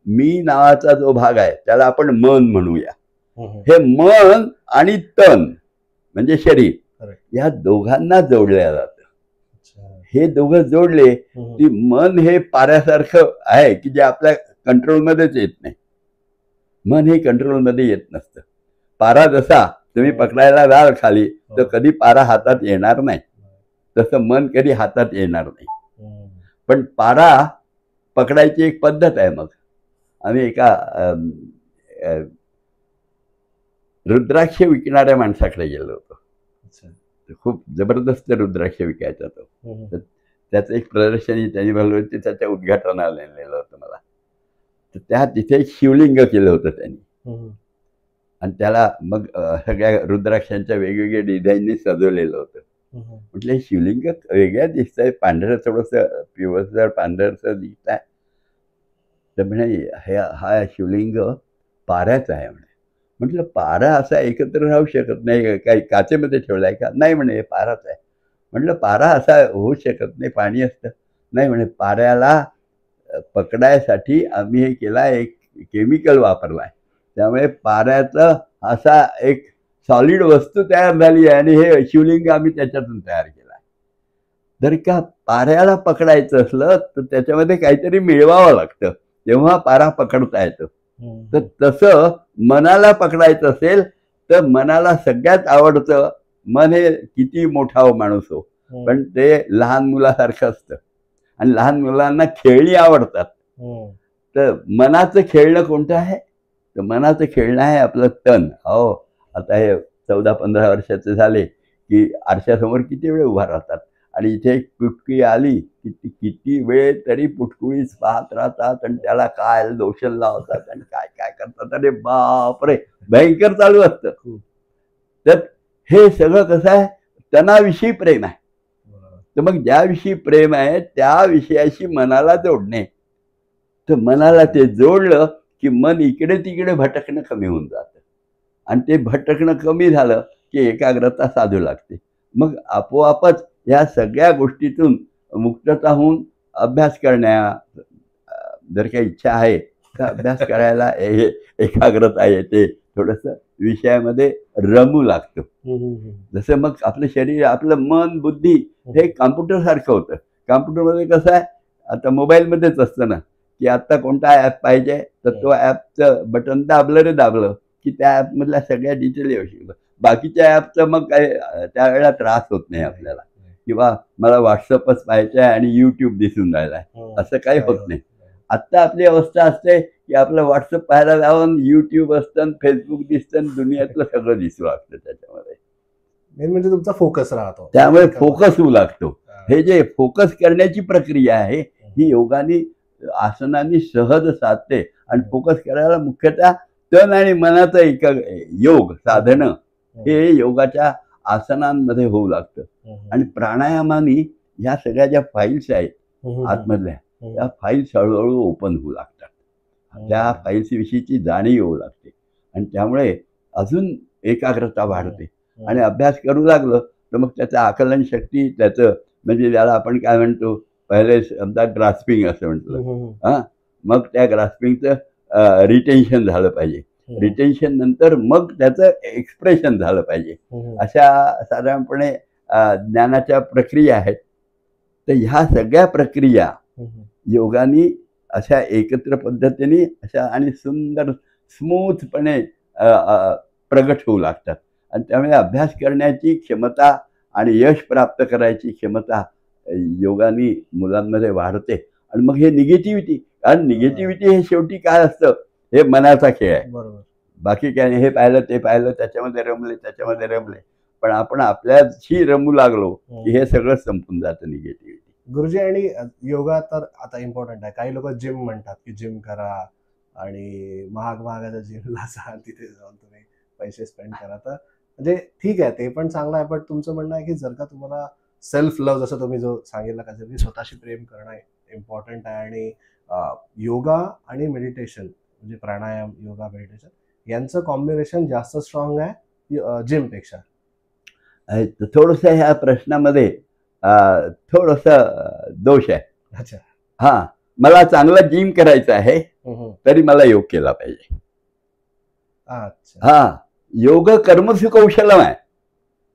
मी नावाचा जो भाग आहे त्याला आपण मन म्हणूया. हे मन आणि तन म्हणजे शरीर, या दोघांना जोडल्या जातं. हे दोघं जोडले की मन हे पाऱ्यासारखं आहे की जे आपल्या कंट्रोलमध्येच येत नाही. मन हे कंट्रोलमध्ये येत नसतं. पारा जसा तुम्ही पकडायला जाल खाली तर कधी पारा हातात येणार नाही. तसं मन कधी हातात येणार नाही. पण पारा पकडायची एक पद्धत आहे. मग आम्ही एका रुद्राक्ष विकणाऱ्या माणसाकडे गेलो होतो. खूप जबरदस्त रुद्राक्ष विकायचा तो. त्याचं एक प्रदर्शनी त्यांनी भरलं होतं, त्याच्या उद्घाटनाला नेलेलं होतं मला. तर तिथे एक शिवलिंग केलं होतं त्यांनी, आणि त्याला मग सगळ्या रुद्राक्षांच्या वेगवेगळ्या डिझाईननी सजवलेलं होतं. म्हटलं हे शिवलिंग वेगळ्या दिसत आहे, पांढरं थोडंसं पिवळसर पांढरसं दिसत आहे. तर म्हणे हा शिवलिंग पाऱ्याचा आहे म्हणे. म्हटलं पारा असा एकत्र राहू शकत नाही, काही काचेमध्ये ठेवलाय का? नाही म्हणे पाराच आहे. म्हटलं पारा असा होऊ शकत नाही, पाणी असतं. नाही म्हणे पाऱ्याला पकडायसाठी आम्ही हे केला, एक केमिकल वापरलाय, त्यामुळे पाऱ्याचं असा एक सॉलिड वस्तू तयार झाली आहे, आणि हे शिवलिंग आम्ही त्याच्यातून तयार केलं आहे. जर का पाऱ्याला पकडायचं असलं तर त्याच्यामध्ये काहीतरी मिळवावं लागतं, तेव्हा पारा पकडता येतं. तर तसं मनाला पकडायचं असेल तर मनाला सगळ्यात आवडतं. मन हे किती मोठा हो माणूस हो, पण ते लहान मुलासारखं असतं, आणि लहान मुलांना खेळणी आवडतात. तर मनाचं खेळणं कोणतं आहे? तर मनाचं खेळणं आहे आपलं तन. हो, आता हे 14-15 वर्षाचे झाले की आरशासमोर किती वेळ उभा राहतात, आणि इथे एक पुटकी आली की किती वेळ तरी पुटकुळीच पाहत राहतात, आणि त्याला काय लोशन लावतात आणि काय काय करतात. अरे बापरे, भयंकर चालू असतं. तर हे सगळं कसं आहे, तणाविषयी प्रेम आहे. तर मग ज्याविषयी प्रेम आहे त्या विषयाशी मनाला जोडणे. तर मनाला ते जोडलं की मन इकडे तिकडे भटकणं कमी होऊन जातं, आणि ते भटकणं कमी झालं की एकाग्रता साधू लागते. मग आपोआपच या सगळ्या गोष्टीतून मुक्तता होऊन अभ्यास करण्या, जर काही इच्छा आहे तर अभ्यास करायला एकाग्रता येते, थोडंसं विषयामध्ये रमू लागतं. जसं मग आपलं शरीर, आपलं मन, बुद्धी हे कॉम्प्युटर सारखं होतं. कॉम्प्युटरमध्ये कसं आहे, आता मोबाईलमध्येच असतं ना, की आत्ता कोणता ॲप पाहिजे तर तो ॲपचं बटन दाबलं रे दाबलं की त्या ॲपमधल्या सगळ्या डिटेल येऊ शकतं. बाकीच्या ॲपचं मग काय त्यावेळेला त्रास होत नाही आपल्याला, किंवा मला व्हॉट्सअपच पाहिजे आहे आणि यूट्यूब दिसून राहिला आहे, असं काही होत नाही. आत्ता आपली अवस्था असते की आपलं व्हॉट्सअप पाहायला जाऊन यूट्यूब असतं, फेसबुक दिसतं, दुनियातलं सगळं दिसू लागतं त्याच्यामध्ये. मेन म्हणजे तुमचा फोकस राहतो, त्यामुळे फोकस होऊ लागतो. हे जे फोकस करण्याची प्रक्रिया आहे ही योगाने, आसनाने सहज साधते. आणि फोकस करायला मुख्यतः तन आणि मनाचं एक योग साधनं हे योगाच्या आसनांमध्ये होऊ लागतं. आणि प्राणायामाने ह्या सगळ्या ज्या फाईल्स आहेत आतमधल्या, त्या फाईल्स हळूहळू ओपन होऊ लागतात, त्या फाईल्स विषयीची जाणीव होऊ लागते, आणि त्यामुळे अजून एकाग्रता वाढते. आणि अभ्यास करू लागलं तर मग त्याचं आकलन शक्ती, त्याचं म्हणजे ज्याला आपण काय म्हणतो, पहिले समजा ग्रास्पिंग असं म्हटलं, मग त्या ग्रास्पिंगचं रिटेन्शन झालं पाहिजे, रिटेन्शन नंतर मग त्याचं एक्सप्रेशन झालं पाहिजे. अशा साधारणपणे ज्ञानाच्या प्रक्रिया आहेत. तर ह्या सगळ्या प्रक्रिया योगाने अशा एकत्र पद्धतीने अशा आणि सुंदर स्मूथपणे प्रगट होऊ लागतात. आणि त्यामुळे अभ्यास करण्याची क्षमता आणि यश प्राप्त करायची क्षमता योगाने मुलांमध्ये वाढते. आणि मग हे निगेटिव्हिटी, कारण निगेटिव्हिटी हे शेवटी काय असतं, हे मनाचा खेळ आहे, बरोबर, बाकी काय नाही. हे पाहिलं ते पाहिलं, त्याच्यामध्ये रमले, पण आपण आपल्याशी रमू लागलो की हे सगळं संपून जातं निगेटिव्हिटी. गुरुजी, आणि योगा तर आता इम्पॉर्टंट आहे. काही लोक जिम म्हणतात की जिम करा आणि महागाच्या जिमला जा, तिथे जाऊन तुम्ही पैसे स्पेंड करा. तर म्हणजे ठीक आहे, ते पण चांगलं आहे, पण तुमचं म्हणणं आहे की जर का तुम्हाला सेल्फ लव्ह, जसं तुम्ही जो सांगितलं का, जर स्वतःशी प्रेम करणं इम्पॉर्टंट आहे, आणि योगा आणि मेडिटेशन म्हणजे प्राणायाम, योगा, मेडिटेशन यांचं कॉम्बिनेशन जास्त स्ट्रॉंग आहे जिमपेक्षा. थोडंसं ह्या प्रश्नामध्ये थोडंसं दोष आहे. अच्छा. हा, मला चांगला जिम करायचं आहे तरी मला योग केला पाहिजे. अच्छा. हा, योग कर्मसु कौशलम आहे,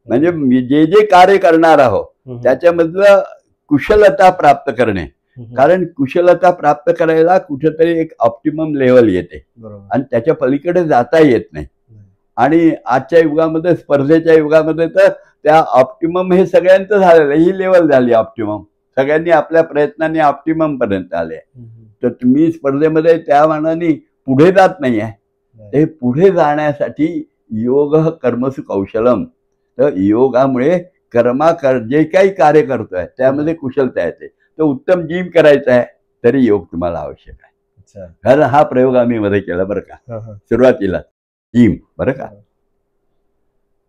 म्हणजे जे जे कार्य करणार आहोत त्याच्यामधलं कुशलता प्राप्त करणे. कारण कुशलता प्राप्त करायला कुठेतरी एक ऑप्टिमम लेवल येते, आणि त्याच्या पलीकडे जाता येत नाही. आणि आजच्या युगामध्ये, स्पर्धेच्या युगामध्ये तर त्या ऑप्टिमम हे सगळ्यांचं झालेलं, ही लेवल झाली ऑप्टिमम. सगळ्यांनी आपल्या प्रयत्नांनी ऑप्टिमम पर्यंत आले. तर तुम्ही स्पर्धेमध्ये त्या मानाने पुढे जात नाही आहे. ते पुढे जाण्यासाठी योग कर्मसु कौशलम. तर योगामुळे जे काही कार्य करतोय त्यामध्ये कुशलता येते. तर उत्तम जिम करायचं आहे तरी योग तुम्हाला आवश्यक आहे. कारण हा प्रयोग आम्ही मध्ये केला बरं का, सुरुवातीला जिम बरं का.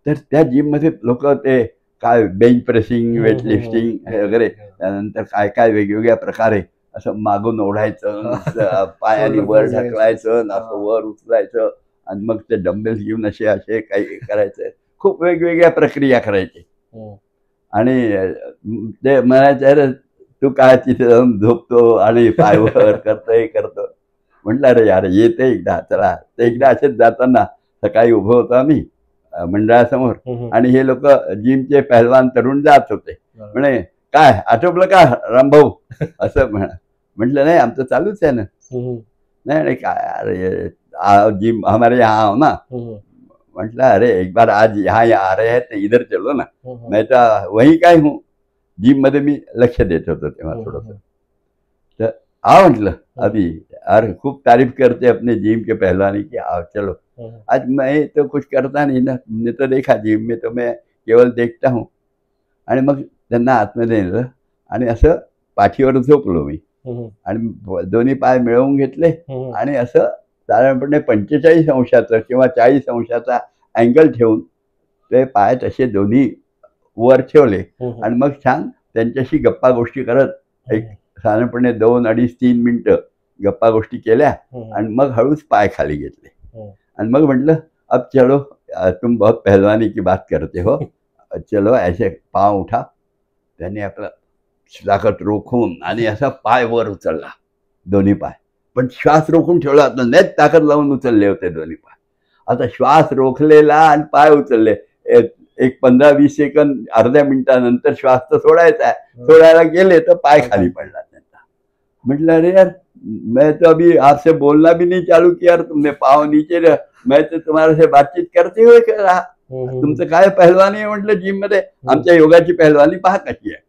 तर त्या जिम मध्ये लोक ते काय बेंच प्रेसिंग, वेट लिफ्टिंग वगैरे, त्यानंतर काय काय वेगवेगळ्या प्रकारे असं मागून ओढायचं, पायाने वर ढकलायचं, असं वर उचलायचं आणि मग ते डंबेल्स घेऊन असे काही करायचं. खूप वेगवेगळ्या प्रक्रिया करायचे. आणि ते म्हणायचं अरे तू काय तिथे जाऊन झोपतो आणि पाय वर करतो हे करतो. म्हटलं अरे यार येते एकदा, चला. ते एकदा असेच जाताना सकाळी उभं होतो आम्ही मंडळासमोर आणि हे लोक जिमचे पहलवान तरुण जात होते. म्हणे काय आटोपलं का रामभाऊ असं म्हटलं नाही आमचं चालूच आहे ना. नाही काय अरे जिम हमारे यहाँ हो ना. म्हटलं अरे एक बार आज यहाँ आ रहे हैं तो इधर चलो ना. मैं तर वही काय हूँ. जिम मध्ये मी लक्ष देत होतो तेव्हा थोडंसं. तर म्हटलं अभी अरे खूप तारीफ करते अपने जिम के पहलवानी की, आओ चलो. आज मैं तो कुछ करता नहीं ना, तुमने तो देखा जिम में, तो मैं केवल देखता हूँ. आणि मग त्यांना आतमध्ये नेलं आणि असं पाठीवर झोपलो मी आणि दोन्ही पाय मिळवून घेतले आणि असं साधारणपणे 45 अंशाचं किंवा 40 अंशाचा अँगल ठेवून ते पाय तसे दोन्ही वर ठेवले आणि मग छान त्यांच्याशी गप्पा गोष्टी करत एक साधारणपणे 2, 2.5, 3 मिनिटं गप्पा गोष्टी केल्या आणि मग हळूच पाय खाली घेतले आणि मग म्हटलं अब चलो तुम बहुत पहलवानी की बात करते हो, चलो ऐसे पाव उठा. त्यांनी आपला ताकद रोखून आणि असा पाय वर उचलला, दोन्ही पाय. पण श्वास रोखून ठेवला होता, नेट ताकद लावून उचलले होते दोन्ही पाय. आता श्वास रोखलेला आणि पाय उचलले. एक 15-20 सेकंद, अर्ध्या मिनिटानंतर श्वास तर सोडायचा आहे. सोडायला गेले तर पाय खाली पडला त्यांचा. म्हटलं अरे यार मैं तो अभी आपसे बोलना भी नहीं चालू किया, तुमने पाव नीचे मैं तो तुम्हारे से बातचीत करते हुए कर रहा. तुमचं काय पहलवानी आहे म्हटलं जिम मध्ये. आमच्या योगाची पहलवानी पहा कशी आहे.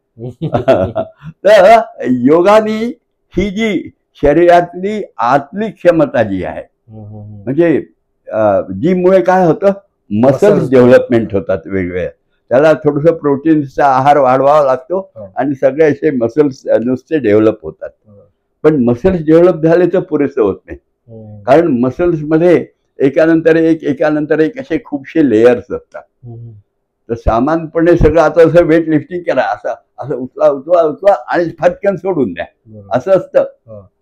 तर योगानी ही जी शरीरातली आतली क्षमता जी आहे, म्हणजे जिममुळे काय होतं, मसल्स डेव्हलपमेंट होतात वेगवेगळ्या. त्याला थोडंसं प्रोटीन्सचा आहार वाढवावा लागतो आणि सगळे असे मसल्स नुसते डेव्हलप होतात. पण मसल्स डेव्हलप झाले तर पुरेसं होत नाही, कारण मसल्स मध्ये एकानंतर एक असे खूपशे लेयर्स असतात. तर सामान्यपणे सगळं आता असं वेट लिफ्टिंग करा, असं उचला आणि फटकन सोडून द्या असं असतं.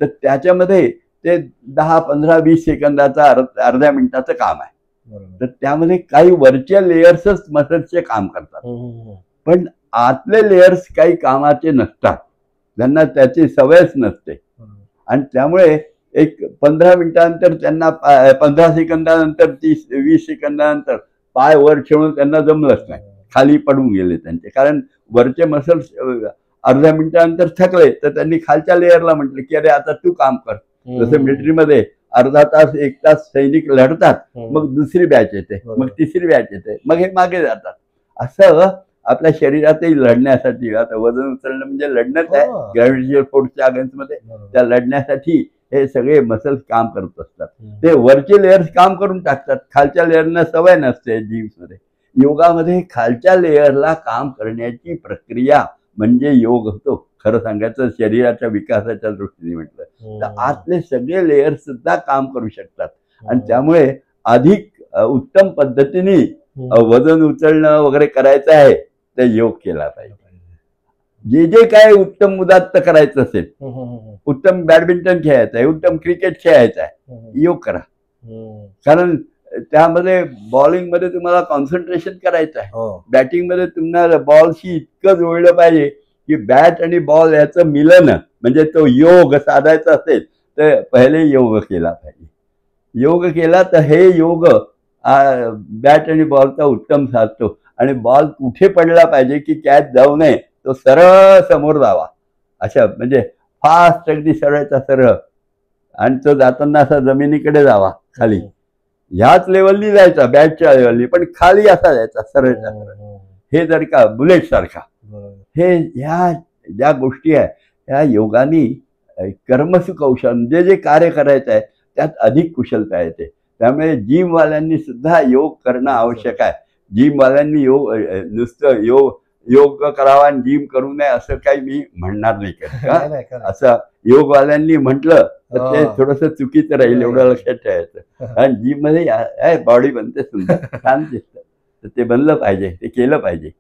तर त्याच्यामध्ये ते 10, 15, 20 सेकंदाचा अर्ध्या मिनिटाचं काम आहे. तर त्यामध्ये काही वरच्या लेयर्सच मसल्सचे काम करतात, पण आतले लेयर्स काही कामाचे नसतात, त्यांना त्याची सवयच नसते. आणि त्यामुळे एक 15 मिनिटानंतर त्यांना 15 सेकंदानंतर 30-20 सेकंदानंतर पाय वर ठेवून त्यांना जमलंच नाही, खाली पडून गेले त्यांचे. कारण वरचे मसल्स अर्ध्या मिनिटानंतर थकले तर त्यांनी खालच्या लेअरला म्हटलं की अरे आता तू काम कर. जसं मिलिटरीमध्ये अर्धा तास 1 तास सैनिक लढतात, मग दुसरी बॅच येते, मग तिसरी बॅच येते, मग हे मागे जातात. असं आपल्या शरीरातही लढण्यासाठी, आता वजन उचलणं म्हणजे लढणंच आहे ग्रॅव्हिटेशनल फोर्सच्या अगेन्स्ट मध्ये, त्या लढण्यासाठी हे सगळे मसल्स काम करत असतात. ते वरचे लेयर्स काम करून टाकतात, खालच्या लेअरना सवय नसते. जिम्स मध्ये, योगामध्ये खालच्या लेअरला काम करण्याची प्रक्रिया म्हणजे योग होतो. खरं सांगायचं शरीराच्या विकासाच्या दृष्टीने म्हटलं तर आतले सगळे लेअर सुद्धा काम करू शकतात आणि त्यामुळे अधिक उत्तम पद्धतीने वजन उचलणं वगैरे करायचं आहे तर योग केला पाहिजे. जे काय उत्तम उदात्त करायचं असेल, उत्तम बॅडमिंटन खेळायचं आहे, उत्तम क्रिकेट खेळायचं आहे, योग करा. कारण त्यामध्ये बॉलिंग मध्ये तुम्हाला कॉन्सन्ट्रेशन करायचं आहे, बॅटिंग मध्ये तुम्हाला बॉलशी इतकं जोडलं पाहिजे की बॅट आणि बॉल याचं मिलन म्हणजे तो योग साधायचा असेल तर पहिले योग केला पाहिजे. योग केला तर हे योग बॅट आणि बॉलचा उत्तम साधतो आणि बॉल कुठे पडला पाहिजे की कॅच जाऊ नये, तो सरळ समोर जावा, अशा म्हणजे फास्ट अगदी सरळचा सरळ, आणि तो जाताना असा जमिनीकडे जावा खाली, ह्याच लेवलनी जायचा बॅटच्या लेवलनी, पण खाली असा जायचा सरळचा सरळ. हे जर का बुलेट सारखा, हे ह्या ज्या गोष्टी आहे ह्या योगानी कर्मसु कौशल जे जे कार्य करायचं आहे त्यात अधिक कुशलता येते. त्यामुळे जिमवाल्यांनी सुद्धा योग करणं आवश्यक आहे. जिमवाल्यांनी योग नुसतं योग करावा आणि जिम करू नये असं काही मी म्हणणार नाही का. असं योगवाल्यांनी म्हटलं तर ते थोडंसं चुकीचं राहील, एवढं लक्षात ठेवायचं. आणि जिम मध्ये बॉडी बनते सुंदर, छान दिसतं, तर ते बनलं पाहिजे, ते केलं पाहिजे,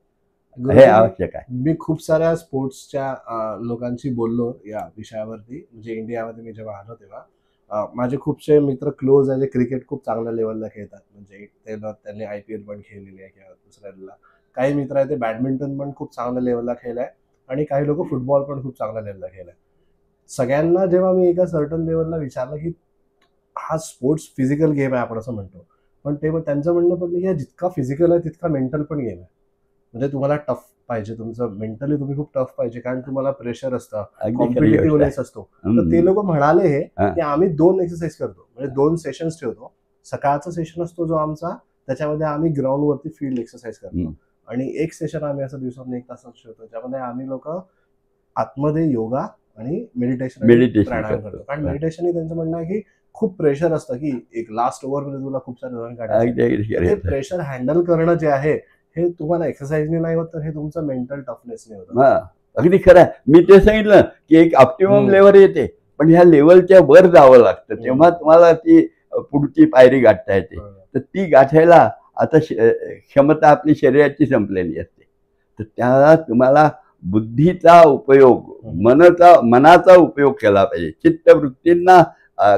हे आवश्यक आहे. मी खूप साऱ्या स्पोर्ट्सच्या लोकांशी बोललो या विषयावरती. म्हणजे इंडियामध्ये मी जेव्हा आलो तेव्हा माझे खूपसे मित्र क्लोज आहे जे क्रिकेट खूप चांगल्या लेवलला खेळतात. म्हणजे त्यांनी IPL पण खेळलेली आहे किंवा दुसऱ्याला. काही मित्र आहे ते बॅडमिंटन पण खूप चांगल्या लेवलला खेळलाय आणि काही लोक फुटबॉल पण खूप चांगल्या लेवलला खेळलाय. सगळ्यांना जेव्हा मी एका सर्टन लेवलला विचारलं की हा स्पोर्ट्स फिजिकल गेम आहे आपण असं म्हणतो, पण ते त्यांचं म्हणणं पडलं की जितका फिजिकल आहे तितका मेंटल पण गेम आहे. म्हणजे तुम्हाला टफ पाहिजे, तुमचं मेंटली तुम्ही खूप टफ पाहिजे, कारण तुम्हाला प्रेशर असतं, कॉम्पिटिटिव्हनेस असतो. तर ते लोक म्हणाले हे की आम्ही 2 एक्सरसाइज करतो, म्हणजे 2 सेशन्स ठेवतो. सकाळचा सेशन असतो जो आमचा, त्याच्यामध्ये आम्ही ग्राउंडवरती फील्ड एक्सरसाइज करतो आणि एक सेशन आम्ही असं दिवसात 1 तास ठेवतो ज्यामध्ये आम्ही लोक आतमध्ये योगा आणि मेडिटेशन प्राणायाम करतो. कारण मेडिटेशन ही त्यांचं म्हणणं आहे की खूप प्रेशर असतं की एक लास्ट ओव्हरमध्ये तुला खूप सारे रन काढायचे. हे प्रेशर हँडल करणं जे आहे हे तुम्हाला एक्सरसाइजने नाही होत, तर हे तुमचं मेंटल टफनेसने होतं. अगदी खरं आहे. मी ते सांगितलं की एक ऑप्टिमम लेवल येते, पण ह्या लेवलच्या वर जावं लागतं, तेव्हा तुम्हाला ती पुढची पायरी गाठता येते. तर ती गाठायला आता क्षमता आपली शरीराची संपलेली असते. तर त्याला तुम्हाला बुद्धीचा उपयोग, मनाचा उपयोग केला पाहिजे. चित्तवृत्तींना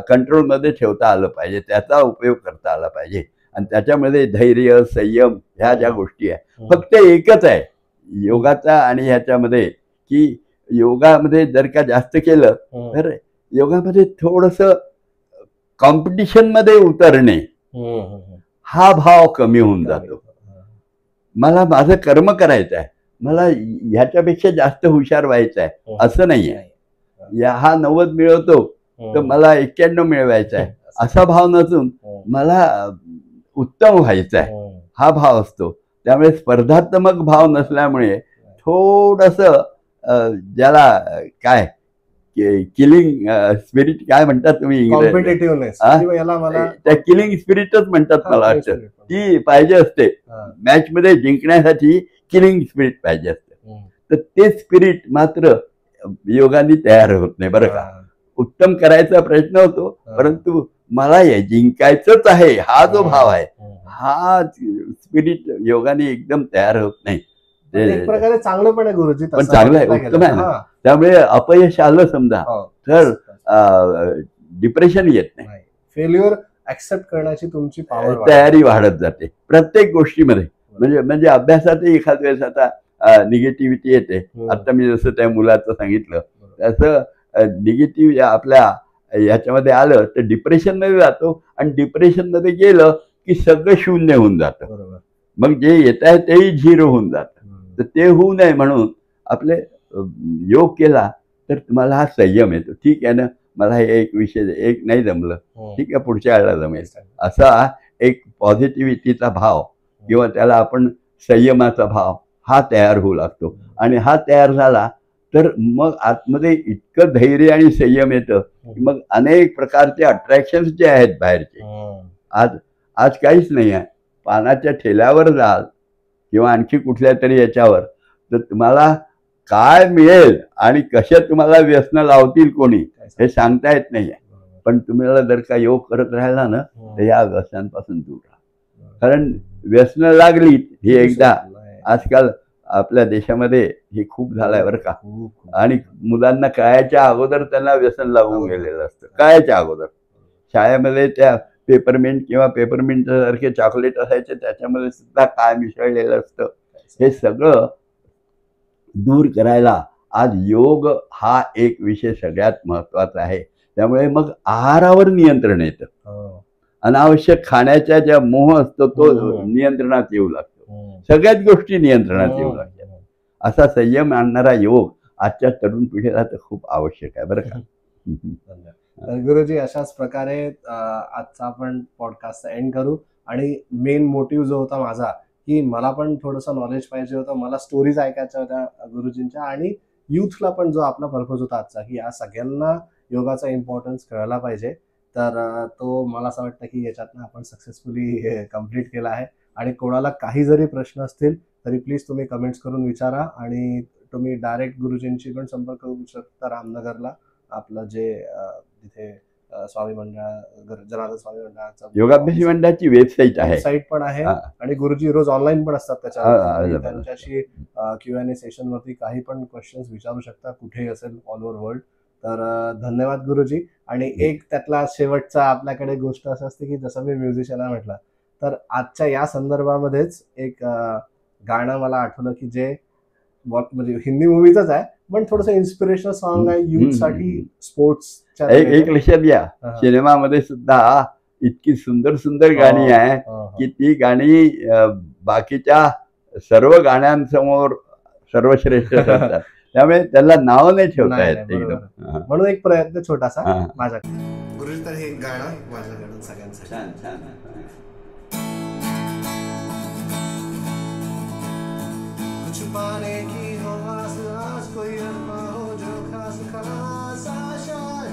कंट्रोलमध्ये ठेवता आलं पाहिजे, त्याचा उपयोग करता आला पाहिजे. आणि त्याच्यामध्ये धैर्य, संयम ह्या ज्या गोष्टी आहे, फक्त एकच आहे योगाचा आणि ह्याच्यामध्ये की योगामध्ये जर का जास्त केलं तर योगामध्ये थोडंसं कॉम्पिटिशन मध्ये उतरणे हा भाव कमी होऊन जातो. मला माझं कर्म करायचं आहे, मला ह्याच्यापेक्षा जास्त हुशार व्हायचं आहे असं नाही आहे. हा 90 मिळवतो तर मला 91 मिळवायचा आहे असा भाव नसून मला उत्तम व्हायचं आहे हा भाव असतो. त्यामुळे स्पर्धात्मक भाव नसल्यामुळे थोडंसं ज्याला काय किलिंग स्पिरिट काय म्हणतात तुम्ही, त्या किलिंग स्पिरिटच म्हणतात मला वाटतं, ती पाहिजे असते मॅच मध्ये जिंकण्यासाठी. किलिंग स्पिरिट पाहिजे असते, तर ते स्पिरिट मात्र योगाने तयार होत नाही बरं का. उत्तम करायचा प्रयत्न होतो, परंतु मला हे जिंकायचंच आहे हा जो भाव आहे, हा स्पिरिट योगाने एकदम तयार होत नाही. एक प्रकारे चांगलं पण आहे गुरुजी, पण चांगलं आहे, उत्तम आहे ना. त्यामुळे अपयश आलं समजा तर डिप्रेशन येत नाही. फेल्युअर ऍक्सेप्ट करण्याची तुमची तयारी वाढत जाते प्रत्येक गोष्टीमध्ये. म्हणजे अभ्यासातही एखाद वेळेस आता निगेटिव्हिटी येते. आता मी जसं त्या मुलाचं सांगितलं तसं निगेटिव्ह आपल्या ह्याच्यामध्ये आलं तर डिप्रेशन मध्ये जातो, आणि डिप्रेशन मध्ये गेलं की सगळं शून्य होऊन जातं. मग जे येत आहे तेही झिरो होऊन जातं. तर ते होऊ नये म्हणून आपले योग केला तर तुम्हाला हा संयम येतो. ठीक आहे ना, मला हे एक विषय एक नाही जमलं, ठीक आहे पुढच्या वेळेला जमेल, असा एक पॉझिटिव्हिटीचा भाव किंवा त्याला आपण संयमाचा भाव हा तयार होऊ लागतो. आणि हा तयार झाला तर मग आतमध्ये इतकं धैर्य आणि संयम येतं की मग अनेक प्रकारचे अट्रॅक्शन्स जे आहेत बाहेरचे, आज काहीच नाही आहे. पानाच्या ठेल्यावर जाल किंवा आणखी कुठल्या तरी याच्यावर, तर तुम्हाला काय मिळेल आणि कशा तुम्हाला व्यसन लावतील कोणी हे सांगता येत नाहीये. पण तुम्हाला जर का योग करत राहिला ना तर या व्यसनांपासून दूर राहा. कारण व्यसन लागली ही एकदा, आजकाल आपल्या देशामध्ये हे खूप झालंय बरं का. आणि मुलांना कळायच्या अगोदर त्यांना व्यसन लागून गेलेलं असतं. कळायच्या अगोदर शाळेमध्ये त्या पेपरमिंट किंवा पेपरमिंट सारखे चॉकलेट असायचे, त्याच्यामध्ये सुद्धा काय मिसळलेलं असतं. हे सगळं दूर करायला आज योग हा एक विषय सगळ्यात महत्वाचा आहे. त्यामुळे मग आहारावर नियंत्रण येतं. अनावश्यक खाण्याच्या ज्या मोह असतो तो नियंत्रणात येऊ लागतो. सगळ्याच गोष्टी नियंत्रणात येऊ लागतात. असा संयम आणणारा योग आजच्या तरुण पिढीला तर खूप आवश्यक आहे बरं का. तर गुरुजी अशाच प्रकारे आजचा आपण पॉडकास्ट एंड करू. आणि मेन मोटिव्ह जो होता माझा की मला पण थोडंसं नॉलेज पाहिजे होतं, मला स्टोरीज ऐकायच्या होत्या गुरुजींच्या, आणि युथला पण जो आपला पर्पज होता आजचा, की या सगळ्यांना योगाचा इम्पॉर्टन्स कळला पाहिजे, तर तो मला असं वाटतं की याच्यातनं आपण सक्सेसफुली कम्प्लीट केला आहे. आणि कोणाला काही जरी प्रश्न असतील तरी प्लीज तुम्ही कमेंट्स करून विचारा, आणि तुम्ही डायरेक्ट गुरुजींशी पण संपर्क करू शकता रामनगरला. आपलं जे तिथे स्वामी मंडळ, जनार्दन स्वामी मंडळाचं योगाभ्यासी मंडळाची वेबसाईट आहे, वेबसाईट पण आहे, आणि गुरुजी रोज ऑनलाईन पण असतात त्याच्यावर. त्यांच्याशी Q&A सेशन वरती काही पण क्वेश्चन्स विचारू शकता, कुठेही असेल ऑल ओव्हर वर्ल्ड. तर धन्यवाद गुरुजी. आणि एक त्यातला शेवटचा आपल्याकडे गोष्ट असं असते की जसं मी म्युझिशियन आहे म्हटलं, तर आजच्या या संदर्भामध्येच एक गाणं मला आठवलं की जे म्हणजे हिंदी मूवीचंच आहे, पण थोडंसं इन्स्पिरेशनल सॉन्ग आहे युथ साठी, स्पोर्ट्सच्या. एक लक्षात घ्या, सिनेमामध्ये सुद्धा इतकी सुंदर सुंदर गाणी आहे की ती गाणी बाकीच्या सर्व गाण्यांसमोर सर्वश्रेष्ठ ठरतात. त्यामुळे त्याला नाव नाही ठेवता येत एकदम. म्हणून एक प्रयत्न छोटासा माझ्याकडे. गुरुजी, तर हे गाणं माझ्याकडून सगळ्यांसाठी. छान छान. कुछ पाने की हो आस आस, कोई अरमा हो जो खास खास आशा है,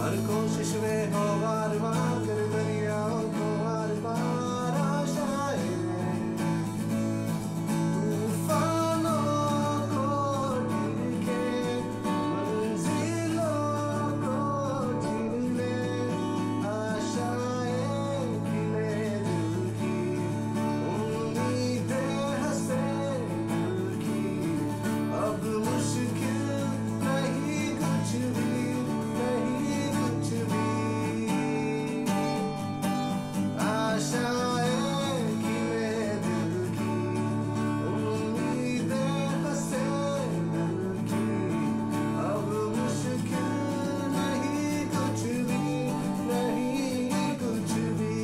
हर कोशिश में हो बार बार कर दरियाओं को बार बार आशा है, तूफानों को ढल के मंजिलों को जीन ले, आशाएं खिले दिल की, उम्मीदें हंसे दिल की, अब मुश्किल नहीं कुछ भी, नहीं कुछ भी, आशाएं खिले दिल की, उम्मीदें हंसे दिल की, अब मुश्किल नहीं कुछ भी, नहीं कुछ भी,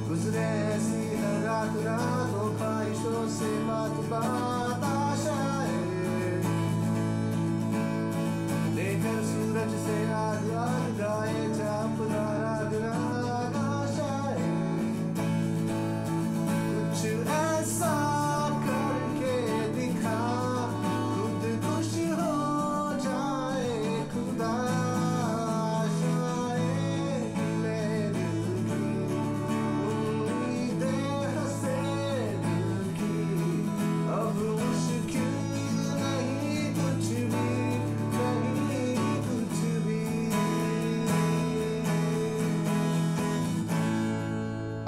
गुजरे ऐसी हर रात रातों ख्वाहिशों से बात बात आशाएं, लेकर सूरज से आग आग गाए चाप राग राग आशाएं, कुछ ऐसा करके दिखा खुद खुश हो जाए खुदा, आशाएं खिले दिल की, उम्मीदें हंसे दिल की, अब मुश्किल नहीं कुछ भी, नहीं कुछ भी.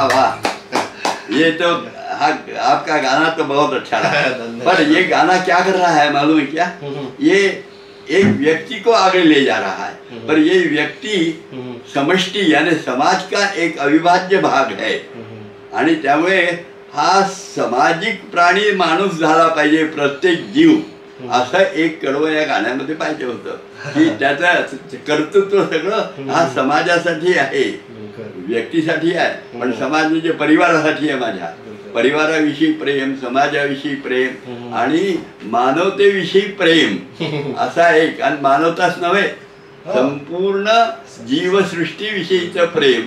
वाह, ये तो आपका गाना तो बहुत अच्छा रहा. पर ये गाना क्या कर रहा है मालूम है क्या? ये एक व्यक्ति को आगे ले जा रहा है, पर ये व्यक्ती समष्टी यानी समाज का एक अविभाज्य भाग है. आणि त्यामुळे हा सामाजिक प्राणी माणूस झाला पाहिजे, प्रत्येक जीव, असं एक कडवं या गाण्यामध्ये पाहिजे होतं की त्याचं कर्तृत्व सगळं हा समाजासाठी आहे, व्यक्तीसाठी आहे, पण समाज म्हणजे परिवारासाठी आहे. माझ्या परिवाराविषयी प्रेम, समाजाविषयी प्रेम आणि मानवतेविषयी प्रेम, असा एक, आणि मानवताच नव्हे संपूर्ण जीवसृष्टीविषयीचं प्रेम,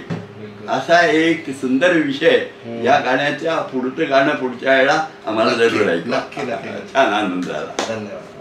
असा एक सुंदर विषय या गाण्याच्या पुढचं गाणं पुढच्या वेळेला आम्हाला जरूर ऐकला. छान आनंद झाला. धन्यवाद.